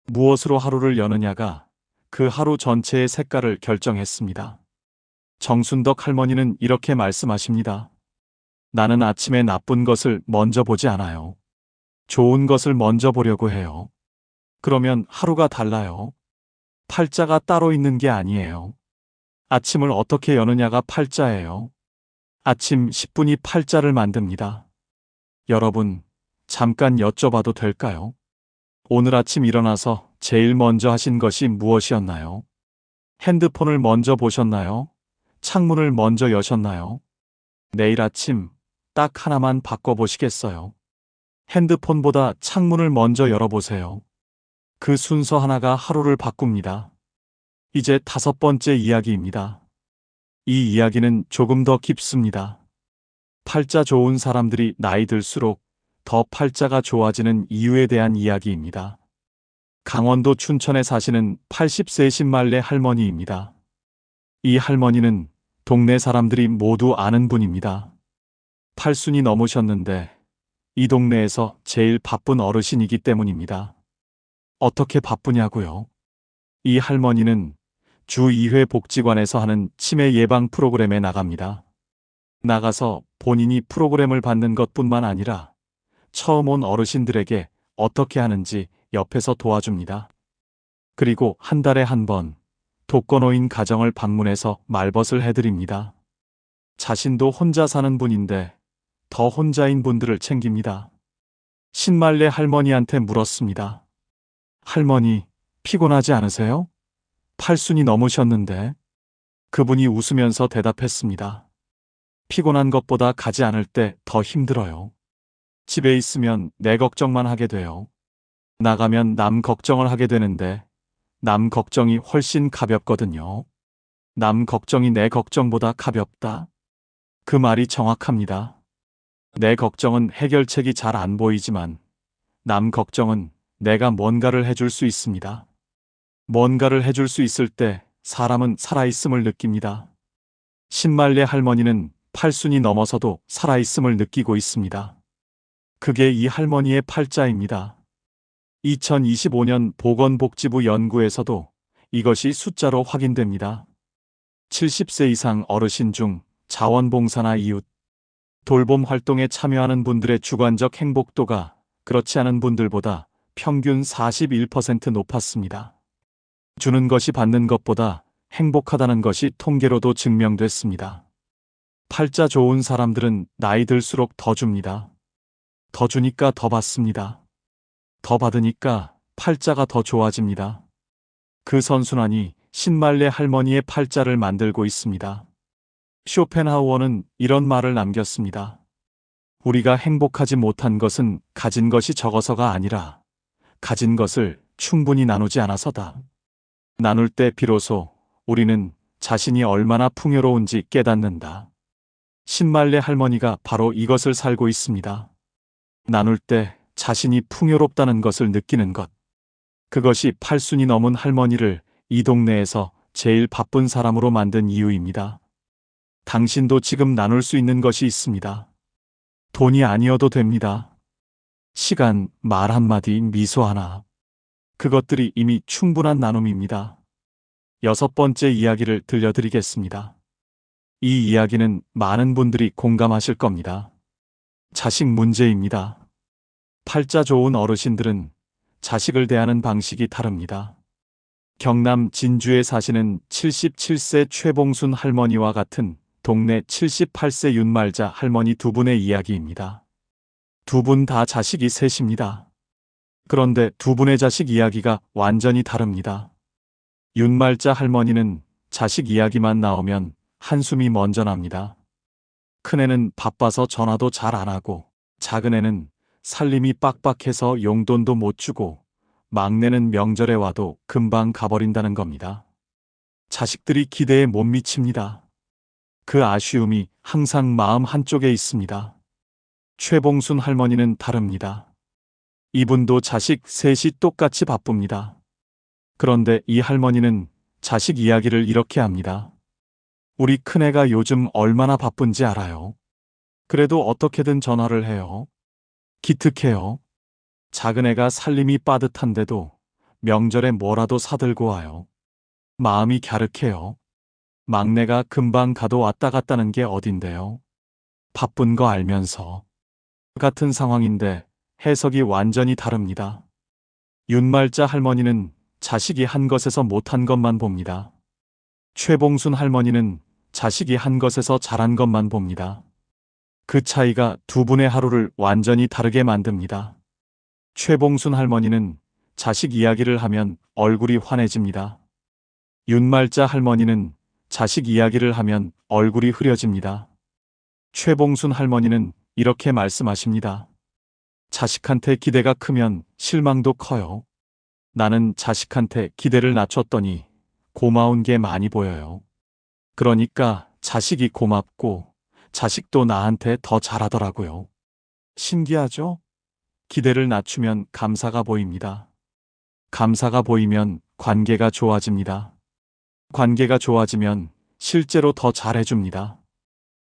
무엇으로 하루를 여느냐가 그 하루 전체의 색깔을 결정했습니다. 정순덕 할머니는 이렇게 말씀하십니다. 나는 아침에 나쁜 것을 먼저 보지 않아요. 좋은 것을 먼저 보려고 해요. 그러면 하루가 달라요. 팔자가 따로 있는 게 아니에요. 아침을 어떻게 여느냐가 팔자예요. 아침 10분이 팔자를 만듭니다. 여러분, 잠깐 여쭤봐도 될까요? 오늘 아침 일어나서 제일 먼저 하신 것이 무엇이었나요? 핸드폰을 먼저 보셨나요? 창문을 먼저 여셨나요? 내일 아침 딱 하나만 바꿔보시겠어요? 핸드폰보다 창문을 먼저 열어보세요. 그 순서 하나가 하루를 바꿉니다. 이제 다섯 번째 이야기입니다. 이 이야기는 조금 더 깊습니다. 팔자 좋은 사람들이 나이 들수록 더 팔자가 좋아지는 이유에 대한 이야기입니다. 강원도 춘천에 사시는 80세이신 말레 할머니입니다. 이 할머니는 동네 사람들이 모두 아는 분입니다. 80이 넘으셨는데 이 동네에서 제일 바쁜 어르신이기 때문입니다. 어떻게 바쁘냐고요? 이 할머니는 주 2회 복지관에서 하는 치매 예방 프로그램에 나갑니다. 나가서 본인이 프로그램을 받는 것뿐만 아니라 처음 온 어르신들에게 어떻게 하는지 옆에서 도와줍니다. 그리고 한 달에 한 번 독거노인 가정을 방문해서 말벗을 해드립니다. 자신도 혼자 사는 분인데 더 혼자인 분들을 챙깁니다. 신말레 할머니한테 물었습니다. 할머니, 피곤하지 않으세요? 80이 넘으셨는데. 그분이 웃으면서 대답했습니다. 피곤한 것보다 가지 않을 때 더 힘들어요. 집에 있으면 내 걱정만 하게 돼요. 나가면 남 걱정을 하게 되는데 남 걱정이 훨씬 가볍거든요. 남 걱정이 내 걱정보다 가볍다. 그 말이 정확합니다. 내 걱정은 해결책이 잘 안 보이지만 남 걱정은 내가 뭔가를 해줄 수 있습니다. 뭔가를 해줄 수 있을 때 사람은 살아있음을 느낍니다. 신말레 할머니는 80이 넘어서도 살아있음을 느끼고 있습니다. 그게 이 할머니의 팔자입니다. 2025년 보건복지부 연구에서도 이것이 숫자로 확인됩니다. 70세 이상 어르신 중 자원봉사나 이웃, 돌봄 활동에 참여하는 분들의 주관적 행복도가 그렇지 않은 분들보다 평균 41% 높았습니다. 주는 것이 받는 것보다 행복하다는 것이 통계로도 증명됐습니다. 팔자 좋은 사람들은 나이 들수록 더 줍니다. 더 주니까 더 받습니다. 더 받으니까 팔자가 더 좋아집니다. 그 선순환이 신말레 할머니의 팔자를 만들고 있습니다. 쇼펜하우어는 이런 말을 남겼습니다. 우리가 행복하지 못한 것은 가진 것이 적어서가 아니라 가진 것을 충분히 나누지 않아서다. 나눌 때 비로소 우리는 자신이 얼마나 풍요로운지 깨닫는다. 신말레 할머니가 바로 이것을 살고 있습니다. 나눌 때 자신이 풍요롭다는 것을 느끼는 것. 그것이 8순이 넘은 할머니를 이 동네에서 제일 바쁜 사람으로 만든 이유입니다. 당신도 지금 나눌 수 있는 것이 있습니다. 돈이 아니어도 됩니다. 시간, 말 한마디, 미소 하나. 그것들이 이미 충분한 나눔입니다. 6번째 이야기를 들려드리겠습니다. 이 이야기는 많은 분들이 공감하실 겁니다. 자식 문제입니다. 팔자 좋은 어르신들은 자식을 대하는 방식이 다릅니다. 경남 진주에 사시는 77세 최봉순 할머니와 같은 동네 78세 윤말자 할머니 두 분의 이야기입니다. 두 분 다 자식이 셋입니다. 그런데 두 분의 자식 이야기가 완전히 다릅니다. 윤말자 할머니는 자식 이야기만 나오면 한숨이 먼저 납니다. 큰애는 바빠서 전화도 잘 안 하고, 작은애는 살림이 빡빡해서 용돈도 못 주고, 막내는 명절에 와도 금방 가버린다는 겁니다. 자식들이 기대에 못 미칩니다. 그 아쉬움이 항상 마음 한쪽에 있습니다. 최봉순 할머니는 다릅니다. 이분도 자식 셋이 똑같이 바쁩니다. 그런데 이 할머니는 자식 이야기를 이렇게 합니다. 우리 큰애가 요즘 얼마나 바쁜지 알아요? 그래도 어떻게든 전화를 해요. 기특해요. 작은애가 살림이 빠듯한데도 명절에 뭐라도 사들고 와요. 마음이 갸륵해요. 막내가 금방 가도 왔다 갔다는 게 어딘데요. 바쁜 거 알면서. 같은 상황인데 해석이 완전히 다릅니다. 윤말자 할머니는 자식이 한 것에서 못한 것만 봅니다. 최봉순 할머니는 자식이 한 것에서 잘한 것만 봅니다. 그 차이가 두 분의 하루를 완전히 다르게 만듭니다. 최봉순 할머니는 자식 이야기를 하면 얼굴이 환해집니다. 윤말자 할머니는 자식 이야기를 하면 얼굴이 흐려집니다. 최봉순 할머니는 이렇게 말씀하십니다. 자식한테 기대가 크면 실망도 커요. 나는 자식한테 기대를 낮췄더니 고마운 게 많이 보여요. 그러니까 자식이 고맙고 자식도 나한테 더 잘하더라고요. 신기하죠? 기대를 낮추면 감사가 보입니다. 감사가 보이면 관계가 좋아집니다. 관계가 좋아지면 실제로 더 잘해줍니다.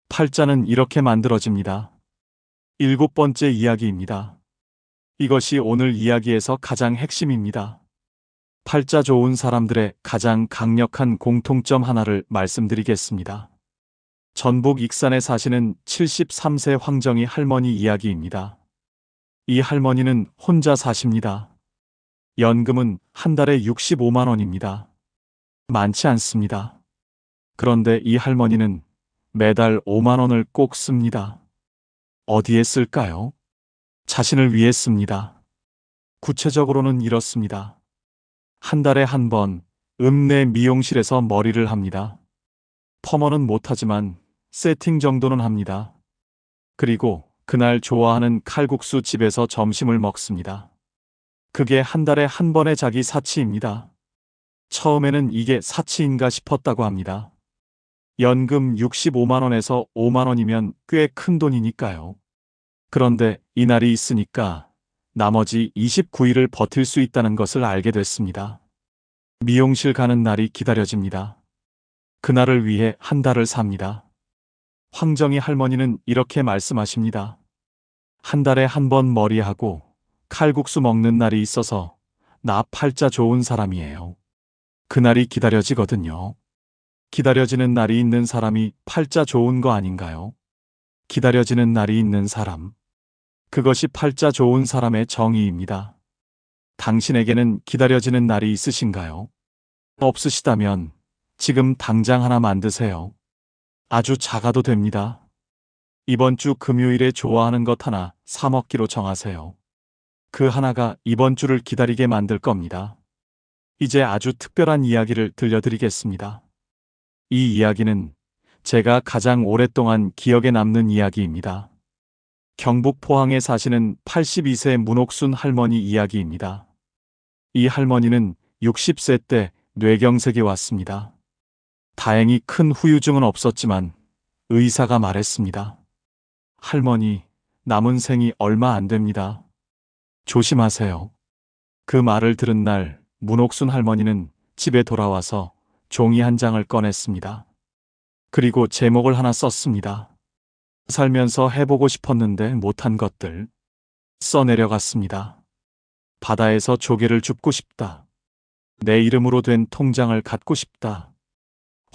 팔자는 이렇게 만들어집니다. 7번째 이야기입니다. 이것이 오늘 이야기에서 가장 핵심입니다. 팔자 좋은 사람들의 가장 강력한 공통점 하나를 말씀드리겠습니다. 전북 익산에 사시는 73세 황정희 할머니 이야기입니다. 이 할머니는 혼자 사십니다. 연금은 한 달에 65만 원입니다. 많지 않습니다. 그런데 이 할머니는 매달 5만 원을 꼭 씁니다. 어디에 쓸까요? 자신을 위해 씁니다. 구체적으로는 이렇습니다. 한 달에 한 번 읍내 미용실에서 머리를 합니다. 펌어는 못하지만 세팅 정도는 합니다. 그리고 그날 좋아하는 칼국수 집에서 점심을 먹습니다. 그게 한 달에 한 번의 자기 사치입니다. 처음에는 이게 사치인가 싶었다고 합니다. 연금 65만 원에서 5만 원이면 꽤 큰 돈이니까요. 그런데 이날이 있으니까 나머지 29일을 버틸 수 있다는 것을 알게 됐습니다. 미용실 가는 날이 기다려집니다. 그날을 위해 한 달을 삽니다. 황정희 할머니는 이렇게 말씀하십니다. 한 달에 한 번 머리하고 칼국수 먹는 날이 있어서 나 팔자 좋은 사람이에요. 그날이 기다려지거든요. 기다려지는 날이 있는 사람이 팔자 좋은 거 아닌가요? 기다려지는 날이 있는 사람. 그것이 팔자 좋은 사람의 정의입니다. 당신에게는 기다려지는 날이 있으신가요? 없으시다면 지금 당장 하나 만드세요. 아주 작아도 됩니다. 이번 주 금요일에 좋아하는 것 하나 사 먹기로 정하세요. 그 하나가 이번 주를 기다리게 만들 겁니다. 이제 아주 특별한 이야기를 들려드리겠습니다. 이 이야기는 제가 가장 오랫동안 기억에 남는 이야기입니다. 경북 포항에 사시는 82세 문옥순 할머니 이야기입니다. 이 할머니는 60세 때 뇌경색이 왔습니다. 다행히 큰 후유증은 없었지만 의사가 말했습니다. 할머니, 남은 생이 얼마 안 됩니다. 조심하세요. 그 말을 들은 날 문옥순 할머니는 집에 돌아와서 종이 한 장을 꺼냈습니다. 그리고 제목을 하나 썼습니다. 살면서 해보고 싶었는데 못한 것들. 써내려갔습니다. 바다에서 조개를 줍고 싶다. 내 이름으로 된 통장을 갖고 싶다.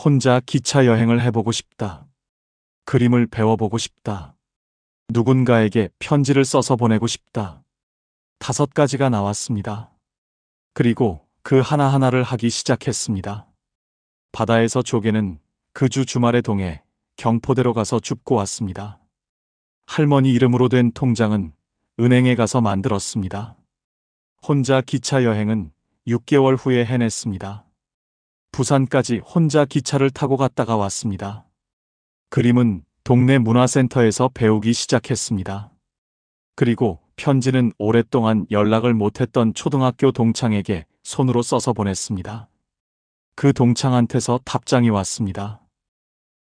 혼자 기차 여행을 해보고 싶다. 그림을 배워보고 싶다. 누군가에게 편지를 써서 보내고 싶다. 5가지가 나왔습니다. 그리고 그 하나하나를 하기 시작했습니다. 바다에서 조개는 그 주 주말에 동해 경포대로 가서 줍고 왔습니다. 할머니 이름으로 된 통장은 은행에 가서 만들었습니다. 혼자 기차 여행은 6개월 후에 해냈습니다. 부산까지 혼자 기차를 타고 갔다가 왔습니다. 그림은 동네 문화센터에서 배우기 시작했습니다. 그리고 편지는 오랫동안 연락을 못했던 초등학교 동창에게 손으로 써서 보냈습니다. 그 동창한테서 답장이 왔습니다.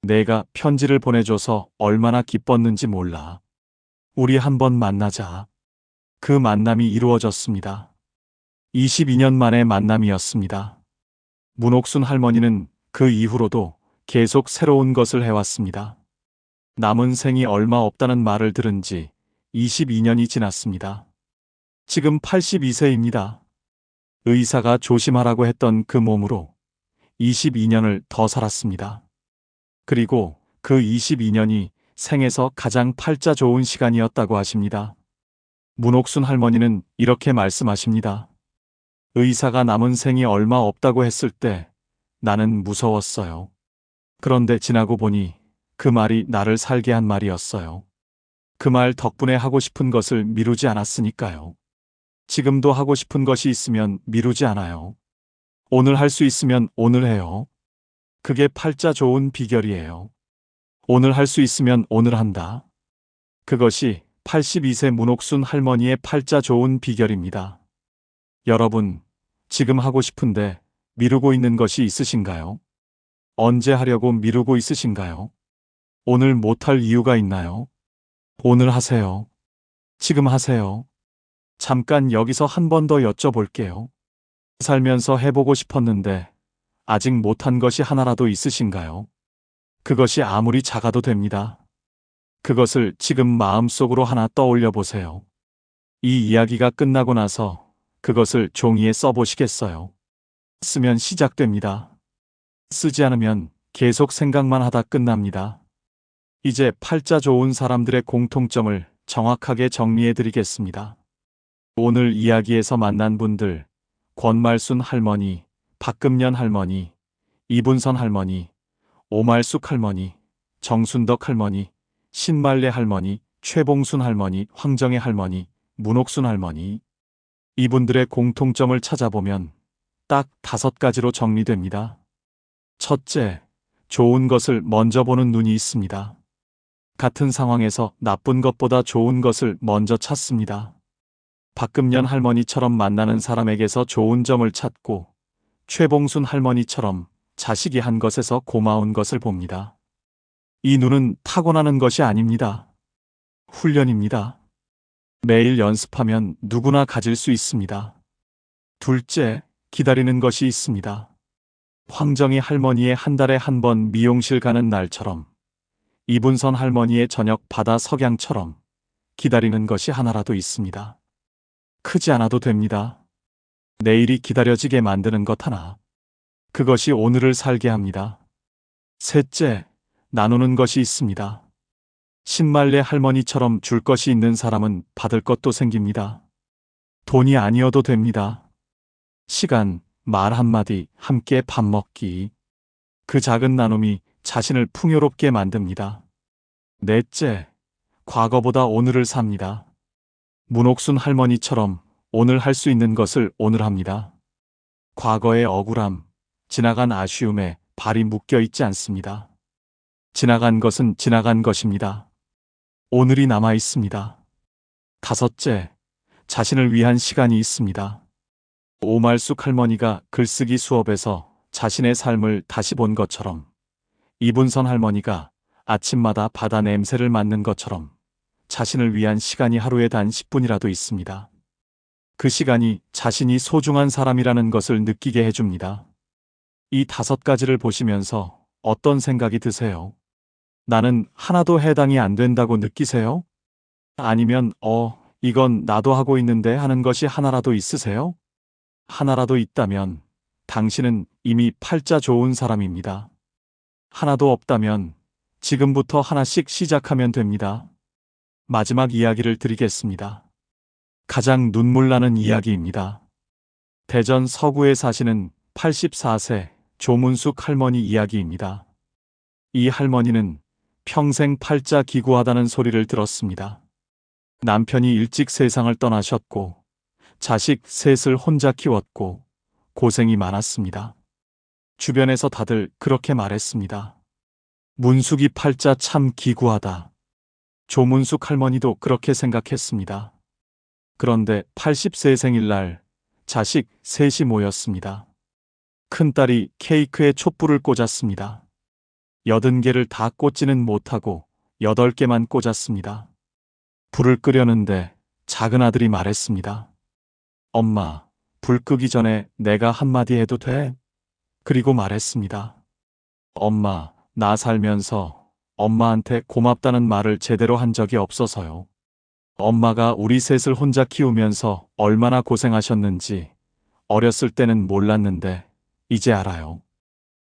내가 편지를 보내줘서 얼마나 기뻤는지 몰라. 우리 한번 만나자. 그 만남이 이루어졌습니다. 22년 만의 만남이었습니다. 문옥순 할머니는 그 이후로도 계속 새로운 것을 해왔습니다. 남은 생이 얼마 없다는 말을 들은 지 22년이 지났습니다. 지금 82세입니다. 의사가 조심하라고 했던 그 몸으로 22년을 더 살았습니다. 그리고 그 22년이 생에서 가장 팔자 좋은 시간이었다고 하십니다. 문옥순 할머니는 이렇게 말씀하십니다. 의사가 남은 생이 얼마 없다고 했을 때 나는 무서웠어요. 그런데 지나고 보니 그 말이 나를 살게 한 말이었어요. 그 말 덕분에 하고 싶은 것을 미루지 않았으니까요. 지금도 하고 싶은 것이 있으면 미루지 않아요. 오늘 할 수 있으면 오늘 해요. 그게 팔자 좋은 비결이에요. 오늘 할 수 있으면 오늘 한다. 그것이 82세 문옥순 할머니의 팔자 좋은 비결입니다. 여러분, 지금 하고 싶은데 미루고 있는 것이 있으신가요? 언제 하려고 미루고 있으신가요? 오늘 못할 이유가 있나요? 오늘 하세요. 지금 하세요. 잠깐 여기서 한 번 더 여쭤볼게요. 살면서 해보고 싶었는데 아직 못한 것이 하나라도 있으신가요? 그것이 아무리 작아도 됩니다. 그것을 지금 마음속으로 하나 떠올려 보세요. 이 이야기가 끝나고 나서 그것을 종이에 써보시겠어요? 쓰면 시작됩니다. 쓰지 않으면 계속 생각만 하다 끝납니다. 이제 팔자 좋은 사람들의 공통점을 정확하게 정리해 드리겠습니다. 오늘 이야기에서 만난 분들, 권말순 할머니, 박금년 할머니, 이분선 할머니, 오말숙 할머니, 정순덕 할머니, 신말레 할머니, 최봉순 할머니, 황정혜 할머니, 문옥순 할머니. 이분들의 공통점을 찾아보면 딱 5가지로 정리됩니다. 첫째, 좋은 것을 먼저 보는 눈이 있습니다. 같은 상황에서 나쁜 것보다 좋은 것을 먼저 찾습니다. 박금년 할머니처럼 만나는 사람에게서 좋은 점을 찾고 최봉순 할머니처럼 자식이 한 것에서 고마운 것을 봅니다. 이 눈은 타고나는 것이 아닙니다. 훈련입니다. 매일 연습하면 누구나 가질 수 있습니다. 둘째, 기다리는 것이 있습니다. 황정희 할머니의 한 달에 한 번 미용실 가는 날처럼 이분선 할머니의 저녁 바다 석양처럼 기다리는 것이 하나라도 있습니다. 크지 않아도 됩니다. 내일이 기다려지게 만드는 것 하나. 그것이 오늘을 살게 합니다. 셋째, 나누는 것이 있습니다. 신말레 할머니처럼 줄 것이 있는 사람은 받을 것도 생깁니다. 돈이 아니어도 됩니다. 시간, 말 한마디, 함께 밥 먹기. 그 작은 나눔이 자신을 풍요롭게 만듭니다. 넷째, 과거보다 오늘을 삽니다. 문옥순 할머니처럼 오늘 할 수 있는 것을 오늘 합니다. 과거의 억울함, 지나간 아쉬움에 발이 묶여 있지 않습니다. 지나간 것은 지나간 것입니다. 오늘이 남아 있습니다. 다섯째, 자신을 위한 시간이 있습니다. 오말숙 할머니가 글쓰기 수업에서 자신의 삶을 다시 본 것처럼, 이분선 할머니가 아침마다 바다 냄새를 맡는 것처럼 자신을 위한 시간이 하루에 단 10분이라도 있습니다. 그 시간이 자신이 소중한 사람이라는 것을 느끼게 해줍니다. 이 5가지를 보시면서 어떤 생각이 드세요? 나는 하나도 해당이 안 된다고 느끼세요? 아니면 이건 나도 하고 있는데 하는 것이 하나라도 있으세요? 하나라도 있다면 당신은 이미 팔자 좋은 사람입니다. 하나도 없다면 지금부터 하나씩 시작하면 됩니다. 마지막 이야기를 드리겠습니다. 가장 눈물 나는 이야기입니다. 대전 서구에 사시는 84세 조문숙 할머니 이야기입니다. 이 할머니는 평생 팔자 기구하다는 소리를 들었습니다. 남편이 일찍 세상을 떠나셨고 자식 셋을 혼자 키웠고 고생이 많았습니다. 주변에서 다들 그렇게 말했습니다. 문숙이 팔자 참 기구하다. 조문숙 할머니도 그렇게 생각했습니다. 그런데 80세 생일날 자식 셋이 모였습니다. 큰딸이 케이크에 촛불을 꽂았습니다. 80개를 다 꽂지는 못하고 8개만 꽂았습니다. 불을 끄려는데 작은 아들이 말했습니다. 엄마, 불 끄기 전에 내가 한마디 해도 돼? 그리고 말했습니다. 엄마, 나 살면서 엄마한테 고맙다는 말을 제대로 한 적이 없어서요. 엄마가 우리 셋을 혼자 키우면서 얼마나 고생하셨는지 어렸을 때는 몰랐는데 이제 알아요.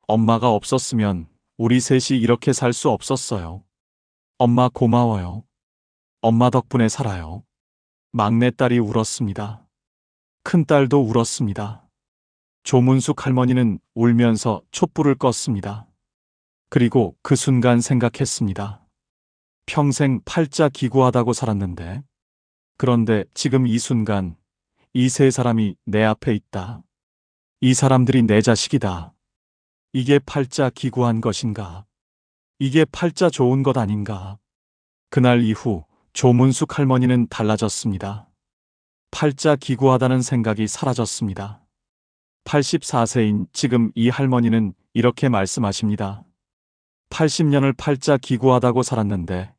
엄마가 없었으면 우리 셋이 이렇게 살 수 없었어요. 엄마 고마워요. 엄마 덕분에 살아요. 막내딸이 울었습니다. 큰딸도 울었습니다. 조문숙 할머니는 울면서 촛불을 껐습니다. 그리고 그 순간 생각했습니다. 평생 팔자 기구하다고 살았는데, 그런데 지금 이 순간 이 세 사람이 내 앞에 있다. 이 사람들이 내 자식이다. 이게 팔자 기구한 것인가? 이게 팔자 좋은 것 아닌가? 그날 이후 조문숙 할머니는 달라졌습니다. 팔자 기구하다는 생각이 사라졌습니다. 84세인 지금 이 할머니는 이렇게 말씀하십니다. 80년을 팔자 기구하다고 살았는데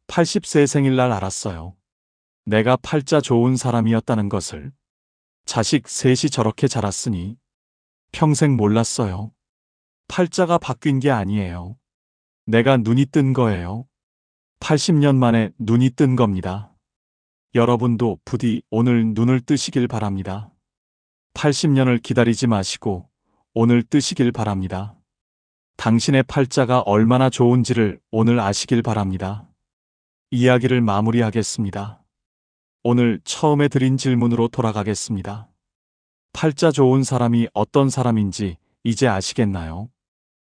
80세 생일날 알았어요. 내가 팔자 좋은 사람이었다는 것을. 자식 셋이 저렇게 자랐으니 평생 몰랐어요. 팔자가 바뀐 게 아니에요. 내가 눈이 뜬 거예요. 80년 만에 눈이 뜬 겁니다. 여러분도 부디 오늘 눈을 뜨시길 바랍니다. 80년을 기다리지 마시고 오늘 뜨시길 바랍니다. 당신의 팔자가 얼마나 좋은지를 오늘 아시길 바랍니다. 이야기를 마무리하겠습니다. 오늘 처음에 드린 질문으로 돌아가겠습니다. 팔자 좋은 사람이 어떤 사람인지 이제 아시겠나요?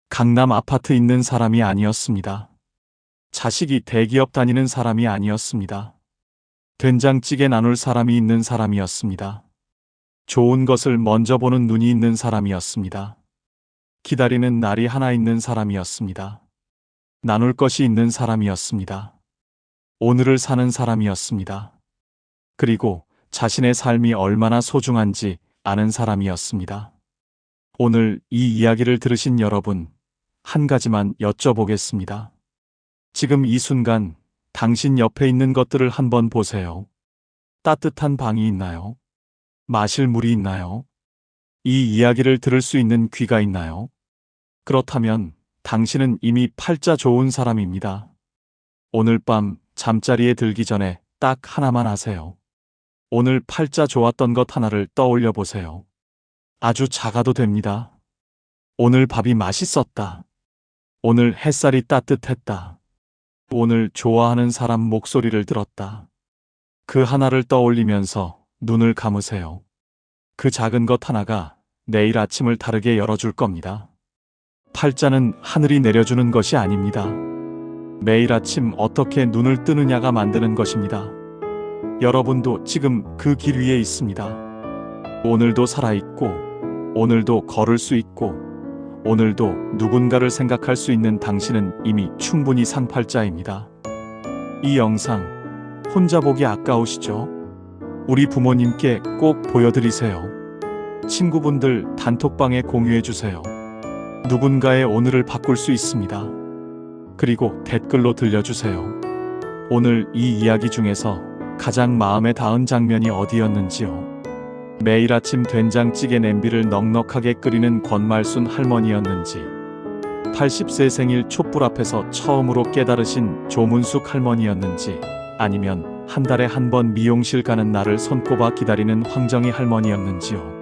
강남 아파트 있는 사람이 아니었습니다. 자식이 대기업 다니는 사람이 아니었습니다. 된장찌개 나눌 사람이 있는 사람이었습니다. 좋은 것을 먼저 보는 눈이 있는 사람이었습니다. 기다리는 날이 하나 있는 사람이었습니다. 나눌 것이 있는 사람이었습니다. 오늘을 사는 사람이었습니다. 그리고 자신의 삶이 얼마나 소중한지 아는 사람이었습니다. 오늘 이 이야기를 들으신 여러분, 한 가지만 여쭤보겠습니다. 지금 이 순간 당신 옆에 있는 것들을 한번 보세요. 따뜻한 방이 있나요? 마실 물이 있나요? 이 이야기를 들을 수 있는 귀가 있나요? 그렇다면 당신은 이미 팔자 좋은 사람입니다. 오늘 밤 잠자리에 들기 전에 딱 하나만 하세요. 오늘 팔자 좋았던 것 하나를 떠올려 보세요. 아주 작아도 됩니다. 오늘 밥이 맛있었다. 오늘 햇살이 따뜻했다. 오늘 좋아하는 사람 목소리를 들었다. 그 하나를 떠올리면서 눈을 감으세요. 그 작은 것 하나가 내일 아침을 다르게 열어줄 겁니다. 팔자는 하늘이 내려주는 것이 아닙니다. 매일 아침 어떻게 눈을 뜨느냐가 만드는 것입니다. 여러분도 지금 그 길 위에 있습니다. 오늘도 살아있고 오늘도 걸을 수 있고 오늘도 누군가를 생각할 수 있는 당신은 이미 충분히 상팔자입니다. 이 영상 혼자 보기 아까우시죠? 우리 부모님께 꼭 보여드리세요. 친구분들 단톡방에 공유해주세요. 누군가의 오늘을 바꿀 수 있습니다. 그리고 댓글로 들려주세요. 오늘 이 이야기 중에서 가장 마음에 닿은 장면이 어디였는지요? 매일 아침 된장찌개 냄비를 넉넉하게 끓이는 권말순 할머니였는지, 80세 생일 촛불 앞에서 처음으로 깨달으신 조문숙 할머니였는지, 아니면 한 달에 한 번 미용실 가는 날을 손꼽아 기다리는 황정희 할머니였는지요.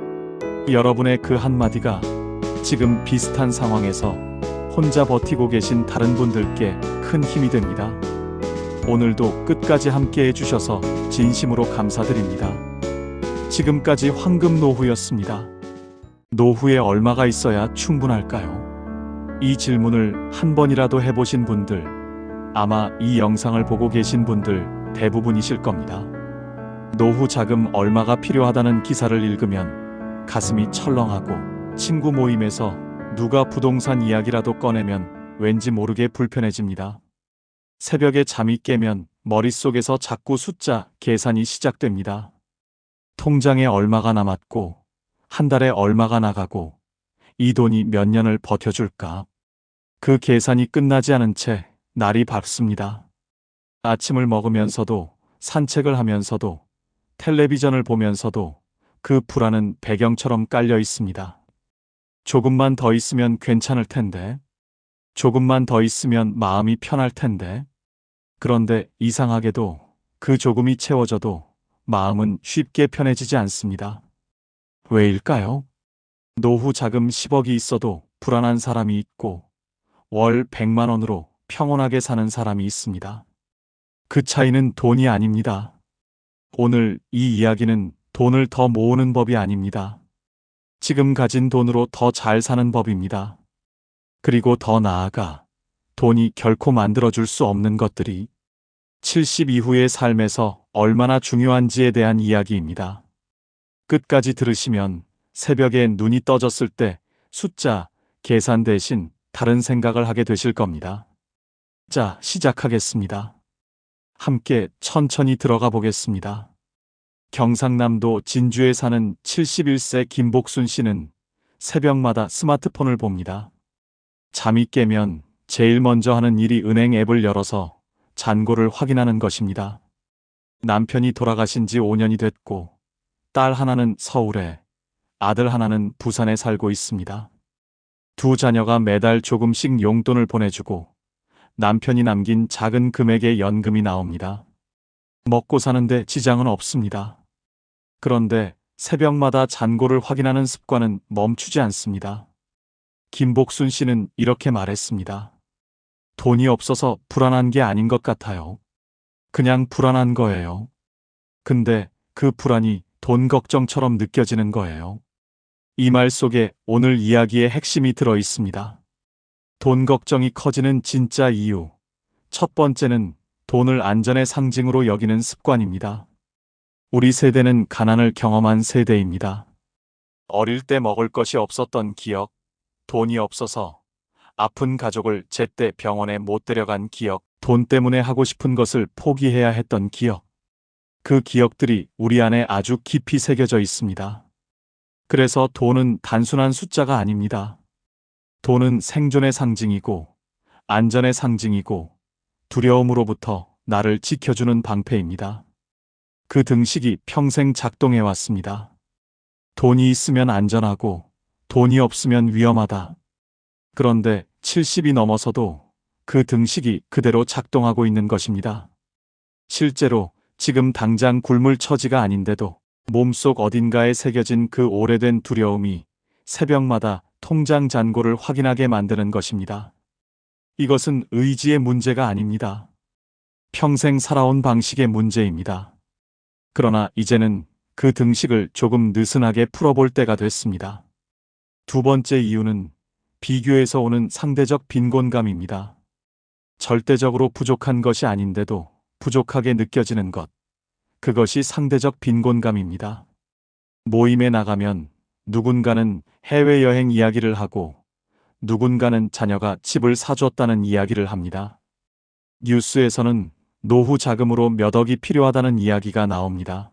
여러분의 그 한마디가 지금 비슷한 상황에서 혼자 버티고 계신 다른 분들께 큰 힘이 됩니다. 오늘도 끝까지 함께 해주셔서 진심으로 감사드립니다. 지금까지 황금노후였습니다. 노후에 얼마가 있어야 충분할까요? 이 질문을 한 번이라도 해보신 분들, 아마 이 영상을 보고 계신 분들 대부분이실 겁니다. 노후 자금 얼마가 필요하다는 기사를 읽으면 가슴이 철렁하고 친구 모임에서 누가 부동산 이야기라도 꺼내면 왠지 모르게 불편해집니다. 새벽에 잠이 깨면 머릿속에서 자꾸 숫자 계산이 시작됩니다. 통장에 얼마가 남았고 한 달에 얼마가 나가고 이 돈이 몇 년을 버텨줄까? 그 계산이 끝나지 않은 채 날이 밝습니다. 아침을 먹으면서도 산책을 하면서도 텔레비전을 보면서도 그 불안은 배경처럼 깔려 있습니다. 조금만 더 있으면 괜찮을 텐데, 조금만 더 있으면 마음이 편할 텐데. 그런데 이상하게도 그 조금이 채워져도 마음은 쉽게 편해지지 않습니다. 왜일까요? 노후 자금 10억이 있어도 불안한 사람이 있고 월 100만 원으로 평온하게 사는 사람이 있습니다. 그 차이는 돈이 아닙니다. 오늘 이 이야기는 돈을 더 모으는 법이 아닙니다. 지금 가진 돈으로 더 잘 사는 법입니다. 그리고 더 나아가 돈이 결코 만들어줄 수 없는 것들이 70 이후의 삶에서 얼마나 중요한지에 대한 이야기입니다. 끝까지 들으시면 새벽에 눈이 떠졌을 때 숫자, 계산 대신 다른 생각을 하게 되실 겁니다. 자, 시작하겠습니다. 함께 천천히 들어가 보겠습니다. 경상남도 진주에 사는 71세 김복순 씨는 새벽마다 스마트폰을 봅니다. 잠이 깨면 제일 먼저 하는 일이 은행 앱을 열어서 잔고를 확인하는 것입니다. 남편이 돌아가신 지 5년이 됐고 딸 하나는 서울에, 아들 하나는 부산에 살고 있습니다. 두 자녀가 매달 조금씩 용돈을 보내주고 남편이 남긴 작은 금액의 연금이 나옵니다. 먹고 사는데 지장은 없습니다. 그런데 새벽마다 잔고를 확인하는 습관은 멈추지 않습니다. 김복순 씨는 이렇게 말했습니다. 돈이 없어서 불안한 게 아닌 것 같아요. 그냥 불안한 거예요. 근데 그 불안이 돈 걱정처럼 느껴지는 거예요. 이 말 속에 오늘 이야기의 핵심이 들어 있습니다. 돈 걱정이 커지는 진짜 이유. 첫 번째는 돈을 안전의 상징으로 여기는 습관입니다. 우리 세대는 가난을 경험한 세대입니다. 어릴 때 먹을 것이 없었던 기억, 돈이 없어서 아픈 가족을 제때 병원에 못 데려간 기억, 돈 때문에 하고 싶은 것을 포기해야 했던 기억. 그 기억들이 우리 안에 아주 깊이 새겨져 있습니다. 그래서 돈은 단순한 숫자가 아닙니다. 돈은 생존의 상징이고, 안전의 상징이고, 두려움으로부터 나를 지켜주는 방패입니다. 그 등식이 평생 작동해 왔습니다. 돈이 있으면 안전하고, 돈이 없으면 위험하다. 그런데 70이 넘어서도 그 등식이 그대로 작동하고 있는 것입니다. 실제로 지금 당장 굶을 처지가 아닌데도 몸속 어딘가에 새겨진 그 오래된 두려움이 새벽마다 통장 잔고를 확인하게 만드는 것입니다. 이것은 의지의 문제가 아닙니다. 평생 살아온 방식의 문제입니다. 그러나 이제는 그 등식을 조금 느슨하게 풀어볼 때가 됐습니다. 두 번째 이유는 비교에서 오는 상대적 빈곤감입니다. 절대적으로 부족한 것이 아닌데도 부족하게 느껴지는 것. 그것이 상대적 빈곤감입니다. 모임에 나가면 누군가는 해외여행 이야기를 하고 누군가는 자녀가 집을 사줬다는 이야기를 합니다. 뉴스에서는 노후 자금으로 몇 억이 필요하다는 이야기가 나옵니다.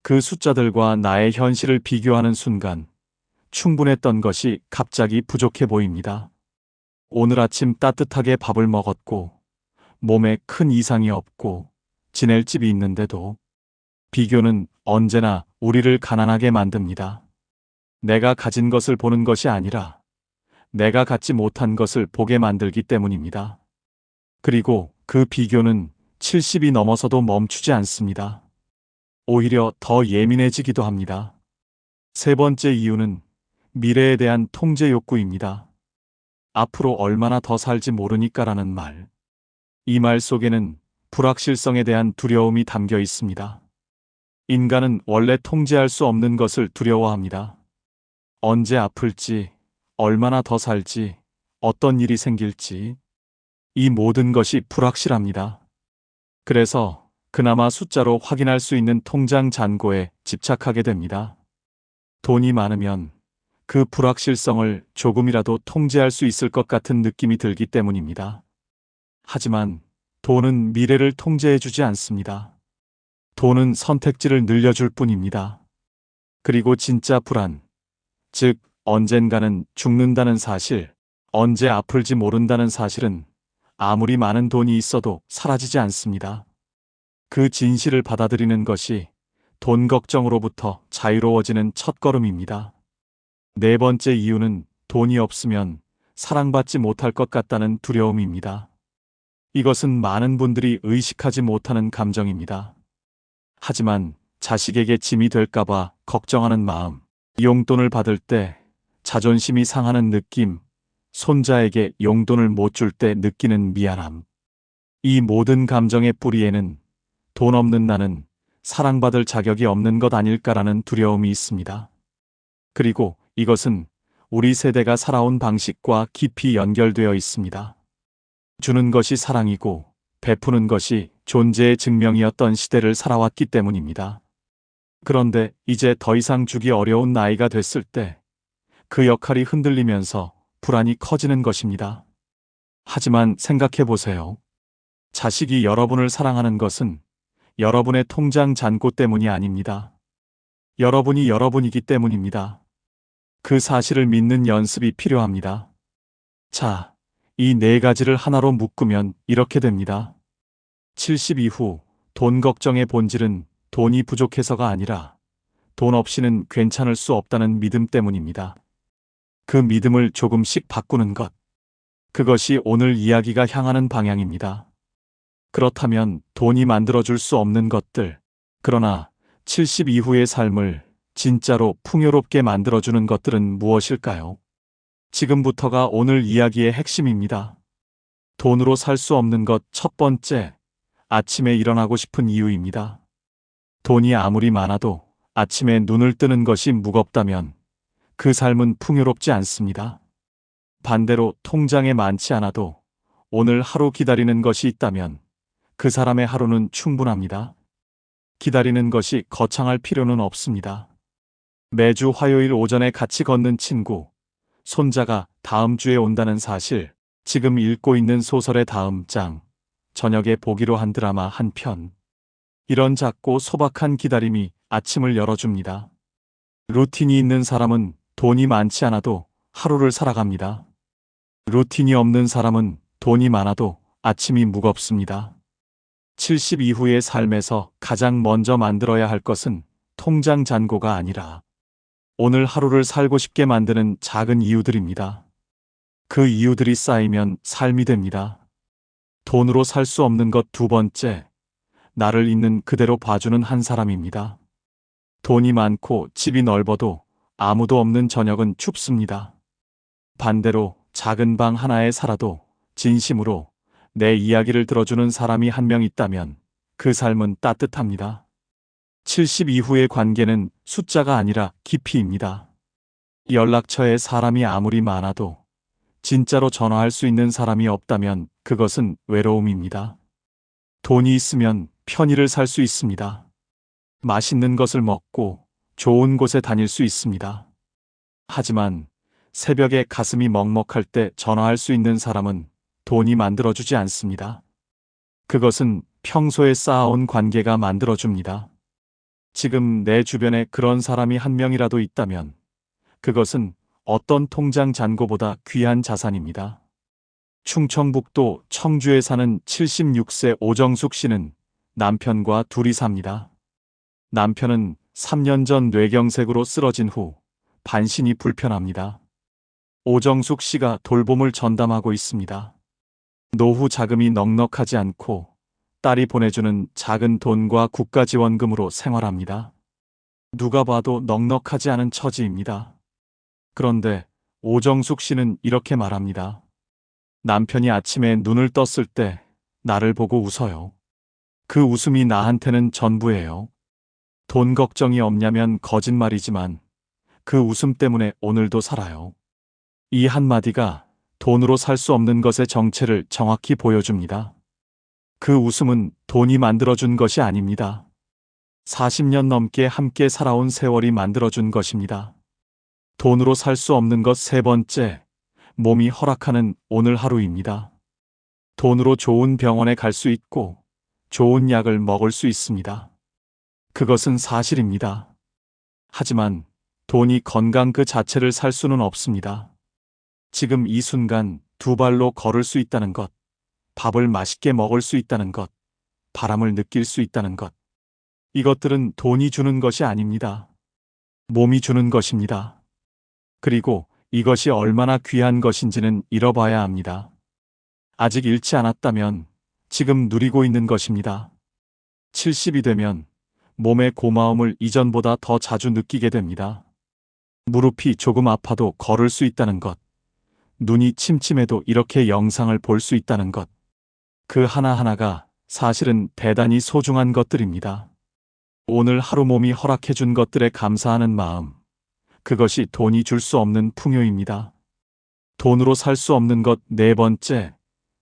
그 숫자들과 나의 현실을 비교하는 순간 충분했던 것이 갑자기 부족해 보입니다. 오늘 아침 따뜻하게 밥을 먹었고 몸에 큰 이상이 없고 지낼 집이 있는데도 비교는 언제나 우리를 가난하게 만듭니다. 내가 가진 것을 보는 것이 아니라 내가 갖지 못한 것을 보게 만들기 때문입니다. 그리고 그 비교는 70이 넘어서도 멈추지 않습니다. 오히려 더 예민해지기도 합니다. 세 번째 이유는 미래에 대한 통제 욕구입니다. 앞으로 얼마나 더 살지 모르니까라는 말. 이 말 속에는 불확실성에 대한 두려움이 담겨 있습니다. 인간은 원래 통제할 수 없는 것을 두려워합니다. 언제 아플지, 얼마나 더 살지, 어떤 일이 생길지, 이 모든 것이 불확실합니다. 그래서 그나마 숫자로 확인할 수 있는 통장 잔고에 집착하게 됩니다. 돈이 많으면 그 불확실성을 조금이라도 통제할 수 있을 것 같은 느낌이 들기 때문입니다. 하지만 돈은 미래를 통제해주지 않습니다. 돈은 선택지를 늘려줄 뿐입니다. 그리고 진짜 불안, 즉 언젠가는 죽는다는 사실, 언제 아플지 모른다는 사실은 아무리 많은 돈이 있어도 사라지지 않습니다. 그 진실을 받아들이는 것이 돈 걱정으로부터 자유로워지는 첫걸음입니다. 네 번째 이유는 돈이 없으면 사랑받지 못할 것 같다는 두려움입니다. 이것은 많은 분들이 의식하지 못하는 감정입니다. 하지만 자식에게 짐이 될까봐 걱정하는 마음, 용돈을 받을 때 자존심이 상하는 느낌, 손자에게 용돈을 못 줄 때 느끼는 미안함. 이 모든 감정의 뿌리에는 돈 없는 나는 사랑받을 자격이 없는 것 아닐까라는 두려움이 있습니다. 그리고 이것은 우리 세대가 살아온 방식과 깊이 연결되어 있습니다. 주는 것이 사랑이고 베푸는 것이 존재의 증명이었던 시대를 살아왔기 때문입니다. 그런데 이제 더 이상 주기 어려운 나이가 됐을 때 그 역할이 흔들리면서 불안이 커지는 것입니다. 하지만 생각해 보세요. 자식이 여러분을 사랑하는 것은 여러분의 통장 잔고 때문이 아닙니다. 여러분이 여러분이기 때문입니다. 그 사실을 믿는 연습이 필요합니다. 자, 이 네 가지를 하나로 묶으면 이렇게 됩니다. 70 이후 돈 걱정의 본질은 돈이 부족해서가 아니라 돈 없이는 괜찮을 수 없다는 믿음 때문입니다. 그 믿음을 조금씩 바꾸는 것. 그것이 오늘 이야기가 향하는 방향입니다. 그렇다면 돈이 만들어줄 수 없는 것들, 그러나 70 이후의 삶을 진짜로 풍요롭게 만들어주는 것들은 무엇일까요? 지금부터가 오늘 이야기의 핵심입니다. 돈으로 살 수 없는 것 첫 번째, 아침에 일어나고 싶은 이유입니다. 돈이 아무리 많아도 아침에 눈을 뜨는 것이 무겁다면 그 삶은 풍요롭지 않습니다. 반대로 통장에 많지 않아도 오늘 하루 기다리는 것이 있다면 그 사람의 하루는 충분합니다. 기다리는 것이 거창할 필요는 없습니다. 매주 화요일 오전에 같이 걷는 친구, 손자가 다음 주에 온다는 사실, 지금 읽고 있는 소설의 다음 장, 저녁에 보기로 한 드라마 한 편. 이런 작고 소박한 기다림이 아침을 열어줍니다. 루틴이 있는 사람은 돈이 많지 않아도 하루를 살아갑니다. 루틴이 없는 사람은 돈이 많아도 아침이 무겁습니다. 70 이후의 삶에서 가장 먼저 만들어야 할 것은 통장 잔고가 아니라 오늘 하루를 살고 싶게 만드는 작은 이유들입니다. 그 이유들이 쌓이면 삶이 됩니다. 돈으로 살 수 없는 것 두 번째, 나를 있는 그대로 봐주는 한 사람입니다. 돈이 많고 집이 넓어도 아무도 없는 저녁은 춥습니다. 반대로 작은 방 하나에 살아도 진심으로 내 이야기를 들어주는 사람이 한 명 있다면 그 삶은 따뜻합니다. 70 이후의 관계는 숫자가 아니라 깊이입니다. 연락처에 사람이 아무리 많아도 진짜로 전화할 수 있는 사람이 없다면 그것은 외로움입니다. 돈이 있으면 편의를 살 수 있습니다. 맛있는 것을 먹고 좋은 곳에 다닐 수 있습니다. 하지만 새벽에 가슴이 먹먹할 때 전화할 수 있는 사람은 돈이 만들어주지 않습니다. 그것은 평소에 쌓아온 관계가 만들어줍니다. 지금 내 주변에 그런 사람이 한 명이라도 있다면 그것은 어떤 통장 잔고보다 귀한 자산입니다. 충청북도 청주에 사는 76세 오정숙 씨는 남편과 둘이 삽니다. 남편은 3년 전 뇌경색으로 쓰러진 후 반신이 불편합니다. 오정숙 씨가 돌봄을 전담하고 있습니다. 노후 자금이 넉넉하지 않고 딸이 보내주는 작은 돈과 국가지원금으로 생활합니다. 누가 봐도 넉넉하지 않은 처지입니다. 그런데 오정숙 씨는 이렇게 말합니다. 남편이 아침에 눈을 떴을 때 나를 보고 웃어요. 그 웃음이 나한테는 전부예요. 돈 걱정이 없냐면 거짓말이지만 그 웃음 때문에 오늘도 살아요. 이 한마디가 돈으로 살 수 없는 것의 정체를 정확히 보여줍니다. 그 웃음은 돈이 만들어준 것이 아닙니다. 40년 넘게 함께 살아온 세월이 만들어준 것입니다. 돈으로 살 수 없는 것 세 번째, 몸이 허락하는 오늘 하루입니다. 돈으로 좋은 병원에 갈 수 있고 좋은 약을 먹을 수 있습니다. 그것은 사실입니다. 하지만 돈이 건강 그 자체를 살 수는 없습니다. 지금 이 순간 두 발로 걸을 수 있다는 것, 밥을 맛있게 먹을 수 있다는 것, 바람을 느낄 수 있다는 것. 이것들은 돈이 주는 것이 아닙니다. 몸이 주는 것입니다. 그리고 이것이 얼마나 귀한 것인지는 잃어봐야 합니다. 아직 잃지 않았다면 지금 누리고 있는 것입니다. 70이 되면 몸의 고마움을 이전보다 더 자주 느끼게 됩니다. 무릎이 조금 아파도 걸을 수 있다는 것, 눈이 침침해도 이렇게 영상을 볼 수 있다는 것, 그 하나하나가 사실은 대단히 소중한 것들입니다. 오늘 하루 몸이 허락해준 것들에 감사하는 마음, 그것이 돈이 줄 수 없는 풍요입니다. 돈으로 살 수 없는 것 네 번째,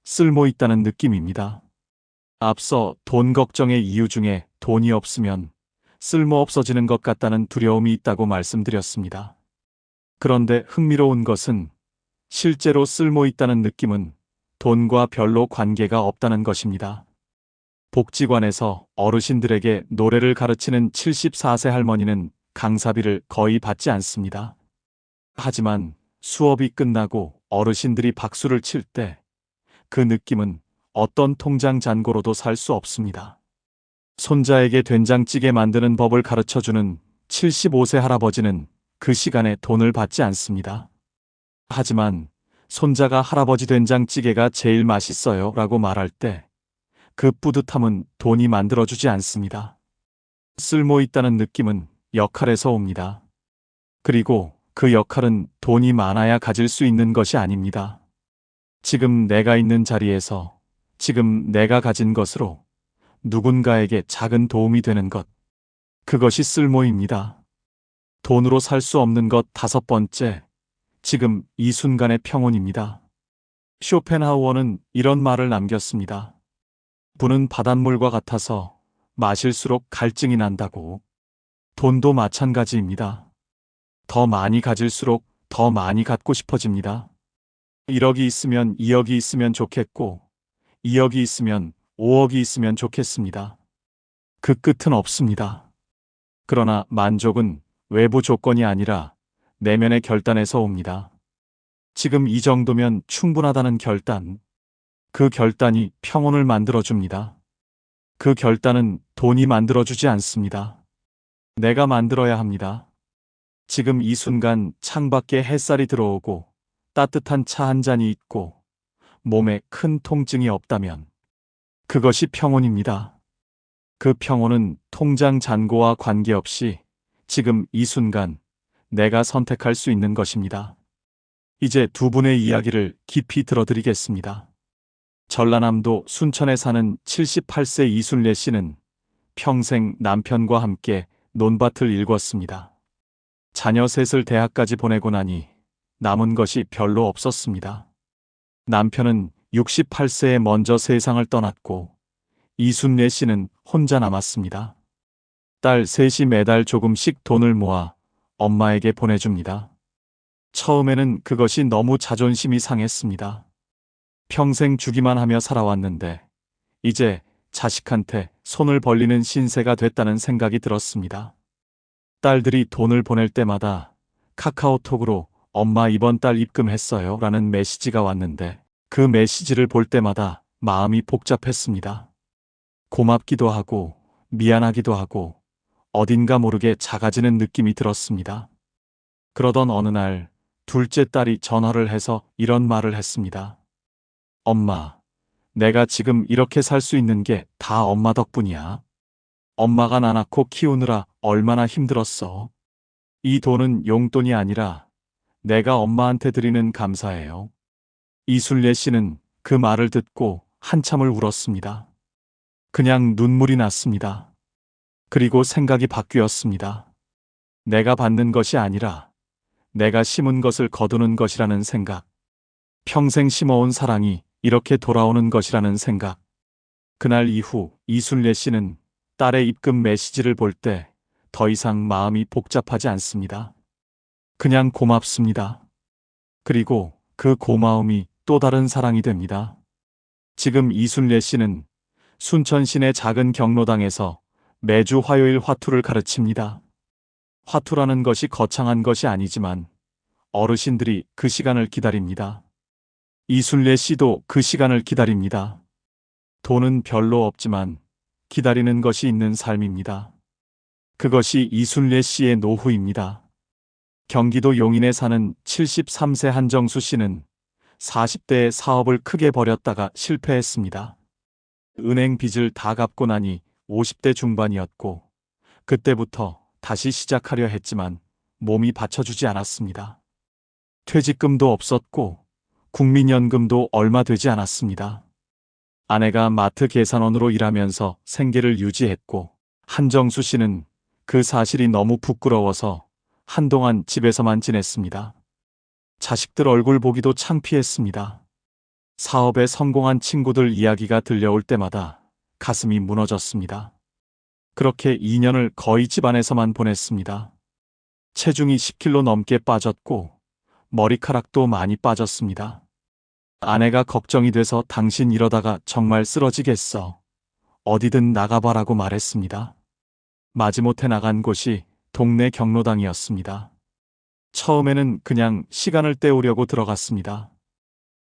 쓸모 있다는 느낌입니다. 앞서 돈 걱정의 이유 중에 돈이 없으면 쓸모 없어지는 것 같다는 두려움이 있다고 말씀드렸습니다. 그런데 흥미로운 것은 실제로 쓸모 있다는 느낌은 돈과 별로 관계가 없다는 것입니다. 복지관에서 어르신들에게 노래를 가르치는 74세 할머니는 강사비를 거의 받지 않습니다. 하지만 수업이 끝나고 어르신들이 박수를 칠 때 그 느낌은 어떤 통장 잔고로도 살 수 없습니다. 손자에게 된장찌개 만드는 법을 가르쳐주는 75세 할아버지는 그 시간에 돈을 받지 않습니다. 하지만 손자가 할아버지 된장찌개가 제일 맛있어요 라고 말할 때 그 뿌듯함은 돈이 만들어주지 않습니다. 쓸모 있다는 느낌은 역할에서 옵니다. 그리고 그 역할은 돈이 많아야 가질 수 있는 것이 아닙니다. 지금 내가 있는 자리에서 지금 내가 가진 것으로 누군가에게 작은 도움이 되는 것, 그것이 쓸모입니다. 돈으로 살 수 없는 것 다섯 번째, 지금 이 순간의 평온입니다. 쇼펜하우어는 이런 말을 남겼습니다. 부는 바닷물과 같아서 마실수록 갈증이 난다고. 돈도 마찬가지입니다. 더 많이 가질수록 더 많이 갖고 싶어집니다. 1억이 있으면 2억이 있으면 좋겠고 2억이 있으면 5억이 있으면 좋겠습니다. 그 끝은 없습니다. 그러나 만족은 외부 조건이 아니라 내면의 결단에서 옵니다. 지금 이 정도면 충분하다는 결단. 그 결단이 평온을 만들어줍니다. 그 결단은 돈이 만들어주지 않습니다. 내가 만들어야 합니다. 지금 이 순간 창밖에 햇살이 들어오고 따뜻한 차 한 잔이 있고 몸에 큰 통증이 없다면 그것이 평온입니다. 그 평온은 통장 잔고와 관계없이 지금 이 순간 내가 선택할 수 있는 것입니다. 이제 두 분의 이야기를 깊이 들어드리겠습니다. 전라남도 순천에 사는 78세 이순례 씨는 평생 남편과 함께 논밭을 일궜습니다. 자녀 셋을 대학까지 보내고 나니 남은 것이 별로 없었습니다. 남편은 68세에 먼저 세상을 떠났고 이순례 씨는 혼자 남았습니다. 딸 셋이 매달 조금씩 돈을 모아 엄마에게 보내줍니다. 처음에는 그것이 너무 자존심이 상했습니다. 평생 주기만 하며 살아왔는데 이제 자식한테 손을 벌리는 신세가 됐다는 생각이 들었습니다. 딸들이 돈을 보낼 때마다 카카오톡으로 엄마 이번 달 입금했어요 라는 메시지가 왔는데 그 메시지를 볼 때마다 마음이 복잡했습니다. 고맙기도 하고 미안하기도 하고 어딘가 모르게 작아지는 느낌이 들었습니다. 그러던 어느 날 둘째 딸이 전화를 해서 이런 말을 했습니다. 엄마, 내가 지금 이렇게 살 수 있는 게 다 엄마 덕분이야. 엄마가 나 낳고 키우느라 얼마나 힘들었어. 이 돈은 용돈이 아니라 내가 엄마한테 드리는 감사예요. 이순례 씨는 그 말을 듣고 한참을 울었습니다. 그냥 눈물이 났습니다. 그리고 생각이 바뀌었습니다. 내가 받는 것이 아니라 내가 심은 것을 거두는 것이라는 생각. 평생 심어온 사랑이 이렇게 돌아오는 것이라는 생각. 그날 이후 이순례 씨는 딸의 입금 메시지를 볼 때 더 이상 마음이 복잡하지 않습니다. 그냥 고맙습니다. 그리고 그 고마움이 또 다른 사랑이 됩니다. 지금 이순례 씨는 순천 시내 작은 경로당에서 매주 화요일 화투를 가르칩니다. 화투라는 것이 거창한 것이 아니지만 어르신들이 그 시간을 기다립니다. 이순례 씨도 그 시간을 기다립니다. 돈은 별로 없지만 기다리는 것이 있는 삶입니다. 그것이 이순례 씨의 노후입니다. 경기도 용인에 사는 73세 한정수 씨는 40대에 사업을 크게 벌였다가 실패했습니다. 은행 빚을 다 갚고 나니 50대 중반이었고 그때부터 다시 시작하려 했지만 몸이 받쳐주지 않았습니다. 퇴직금도 없었고 국민연금도 얼마 되지 않았습니다. 아내가 마트 계산원으로 일하면서 생계를 유지했고 한정수 씨는 그 사실이 너무 부끄러워서 한동안 집에서만 지냈습니다. 자식들 얼굴 보기도 창피했습니다. 사업에 성공한 친구들 이야기가 들려올 때마다 가슴이 무너졌습니다. 그렇게 2년을 거의 집안에서만 보냈습니다. 체중이 10kg 넘게 빠졌고 머리카락도 많이 빠졌습니다. 아내가 걱정이 돼서 당신 이러다가 정말 쓰러지겠어. 어디든 나가봐라고 말했습니다. 마지못해 나간 곳이 동네 경로당이었습니다. 처음에는 그냥 시간을 때우려고 들어갔습니다.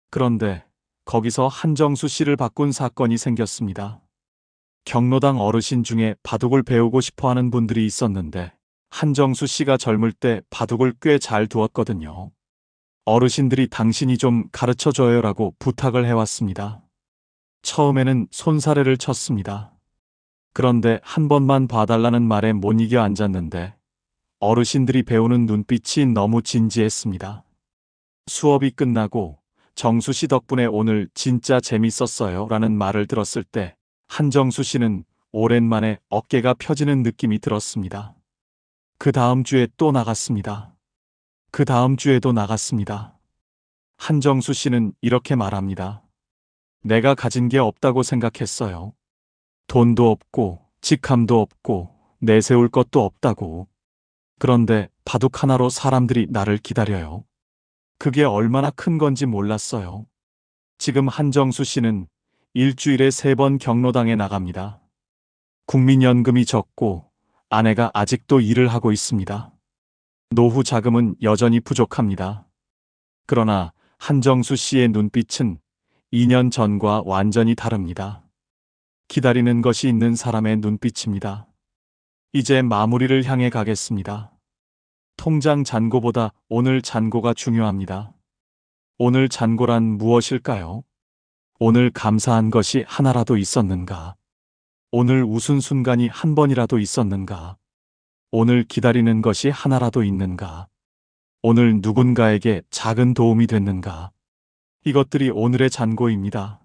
그런데 거기서 한정수 씨를 바꾼 사건이 생겼습니다. 경로당 어르신 중에 바둑을 배우고 싶어 하는 분들이 있었는데 한정수 씨가 젊을 때 바둑을 꽤 잘 두었거든요. 어르신들이 당신이 좀 가르쳐줘요라고 부탁을 해왔습니다. 처음에는 손사래를 쳤습니다. 그런데 한 번만 봐달라는 말에 못 이겨 앉았는데 어르신들이 배우는 눈빛이 너무 진지했습니다. 수업이 끝나고 정수 씨 덕분에 오늘 진짜 재밌었어요 라는 말을 들었을 때 한정수 씨는 오랜만에 어깨가 펴지는 느낌이 들었습니다. 그 다음 주에 또 나갔습니다. 그 다음 주에도 나갔습니다. 한정수 씨는 이렇게 말합니다. 내가 가진 게 없다고 생각했어요. 돈도 없고 직함도 없고 내세울 것도 없다고. 그런데 바둑 하나로 사람들이 나를 기다려요. 그게 얼마나 큰 건지 몰랐어요. 지금 한정수 씨는 일주일에 3번 경로당에 나갑니다. 국민연금이 적고 아내가 아직도 일을 하고 있습니다. 노후 자금은 여전히 부족합니다. 그러나 한정수 씨의 눈빛은 2년 전과 완전히 다릅니다. 기다리는 것이 있는 사람의 눈빛입니다. 이제 마무리를 향해 가겠습니다. 통장 잔고보다 오늘 잔고가 중요합니다. 오늘 잔고란 무엇일까요? 오늘 감사한 것이 하나라도 있었는가? 오늘 웃은 순간이 한 번이라도 있었는가? 오늘 기다리는 것이 하나라도 있는가? 오늘 누군가에게 작은 도움이 됐는가? 이것들이 오늘의 잔고입니다.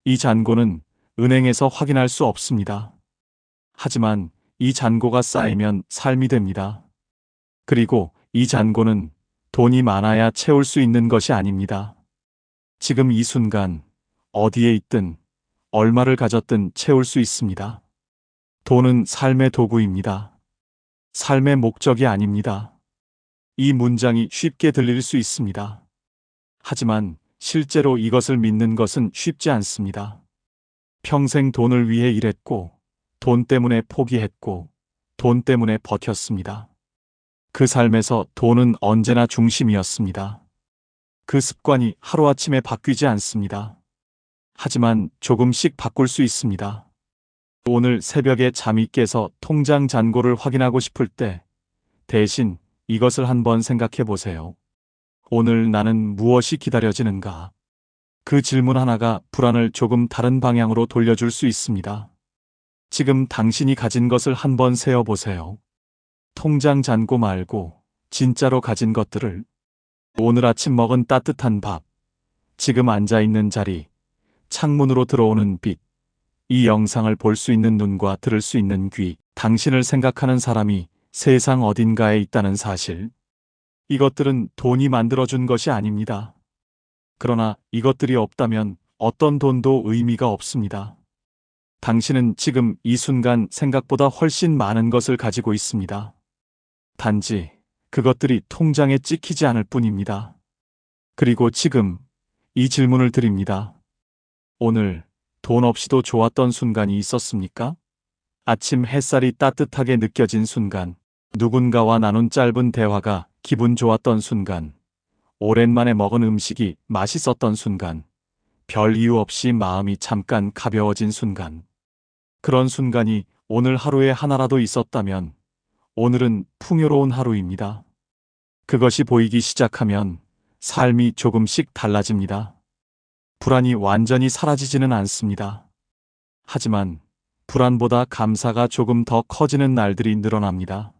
이 잔고는 은행에서 확인할 수 없습니다. 하지만 이 잔고가 쌓이면 삶이 됩니다. 그리고 이 잔고는 돈이 많아야 채울 수 있는 것이 아닙니다. 지금 이 순간 어디에 있든 얼마를 가졌든 채울 수 있습니다. 돈은 삶의 도구입니다. 삶의 목적이 아닙니다. 이 문장이 쉽게 들릴 수 있습니다. 하지만 실제로 이것을 믿는 것은 쉽지 않습니다. 평생 돈을 위해 일했고, 돈 때문에 포기했고, 돈 때문에 버텼습니다. 그 삶에서 돈은 언제나 중심이었습니다. 그 습관이 하루아침에 바뀌지 않습니다. 하지만 조금씩 바꿀 수 있습니다. 오늘 새벽에 잠이 깨서 통장 잔고를 확인하고 싶을 때 대신 이것을 한번 생각해 보세요. 오늘 나는 무엇이 기다려지는가? 그 질문 하나가 불안을 조금 다른 방향으로 돌려줄 수 있습니다. 지금 당신이 가진 것을 한번 세어보세요. 통장 잔고 말고 진짜로 가진 것들을. 오늘 아침 먹은 따뜻한 밥, 지금 앉아있는 자리, 창문으로 들어오는 빛, 이 영상을 볼 수 있는 눈과 들을 수 있는 귀, 당신을 생각하는 사람이 세상 어딘가에 있다는 사실. 이것들은 돈이 만들어준 것이 아닙니다. 그러나 이것들이 없다면 어떤 돈도 의미가 없습니다. 당신은 지금 이 순간 생각보다 훨씬 많은 것을 가지고 있습니다. 단지 그것들이 통장에 찍히지 않을 뿐입니다. 그리고 지금 이 질문을 드립니다. 오늘 돈 없이도 좋았던 순간이 있었습니까? 아침 햇살이 따뜻하게 느껴진 순간, 누군가와 나눈 짧은 대화가 기분 좋았던 순간, 오랜만에 먹은 음식이 맛있었던 순간, 별 이유 없이 마음이 잠깐 가벼워진 순간. 그런 순간이 오늘 하루에 하나라도 있었다면 오늘은 풍요로운 하루입니다. 그것이 보이기 시작하면 삶이 조금씩 달라집니다. 불안이 완전히 사라지지는 않습니다. 하지만 불안보다 감사가 조금 더 커지는 날들이 늘어납니다.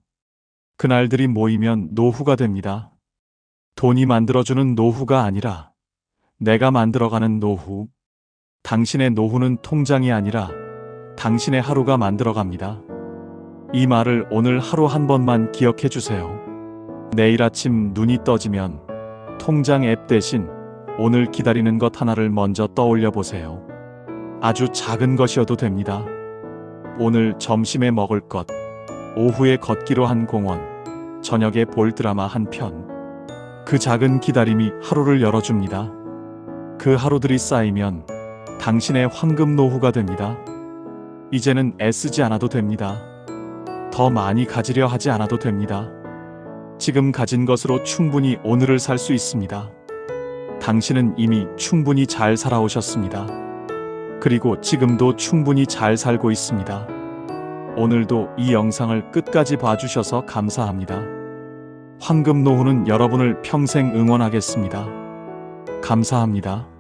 그날들이 모이면 노후가 됩니다. 돈이 만들어주는 노후가 아니라 내가 만들어가는 노후. 당신의 노후는 통장이 아니라 당신의 하루가 만들어갑니다. 이 말을 오늘 하루 한 번만 기억해 주세요. 내일 아침 눈이 떠지면 통장 앱 대신 오늘 기다리는 것 하나를 먼저 떠올려 보세요. 아주 작은 것이어도 됩니다. 오늘 점심에 먹을 것, 오후에 걷기로 한 공원, 저녁에 볼 드라마 한 편. 그 작은 기다림이 하루를 열어줍니다. 그 하루들이 쌓이면 당신의 황금 노후가 됩니다. 이제는 애쓰지 않아도 됩니다. 더 많이 가지려 하지 않아도 됩니다. 지금 가진 것으로 충분히 오늘을 살 수 있습니다. 당신은 이미 충분히 잘 살아오셨습니다. 그리고 지금도 충분히 잘 살고 있습니다. 오늘도 이 영상을 끝까지 봐주셔서 감사합니다. 황금 노후는 여러분을 평생 응원하겠습니다. 감사합니다.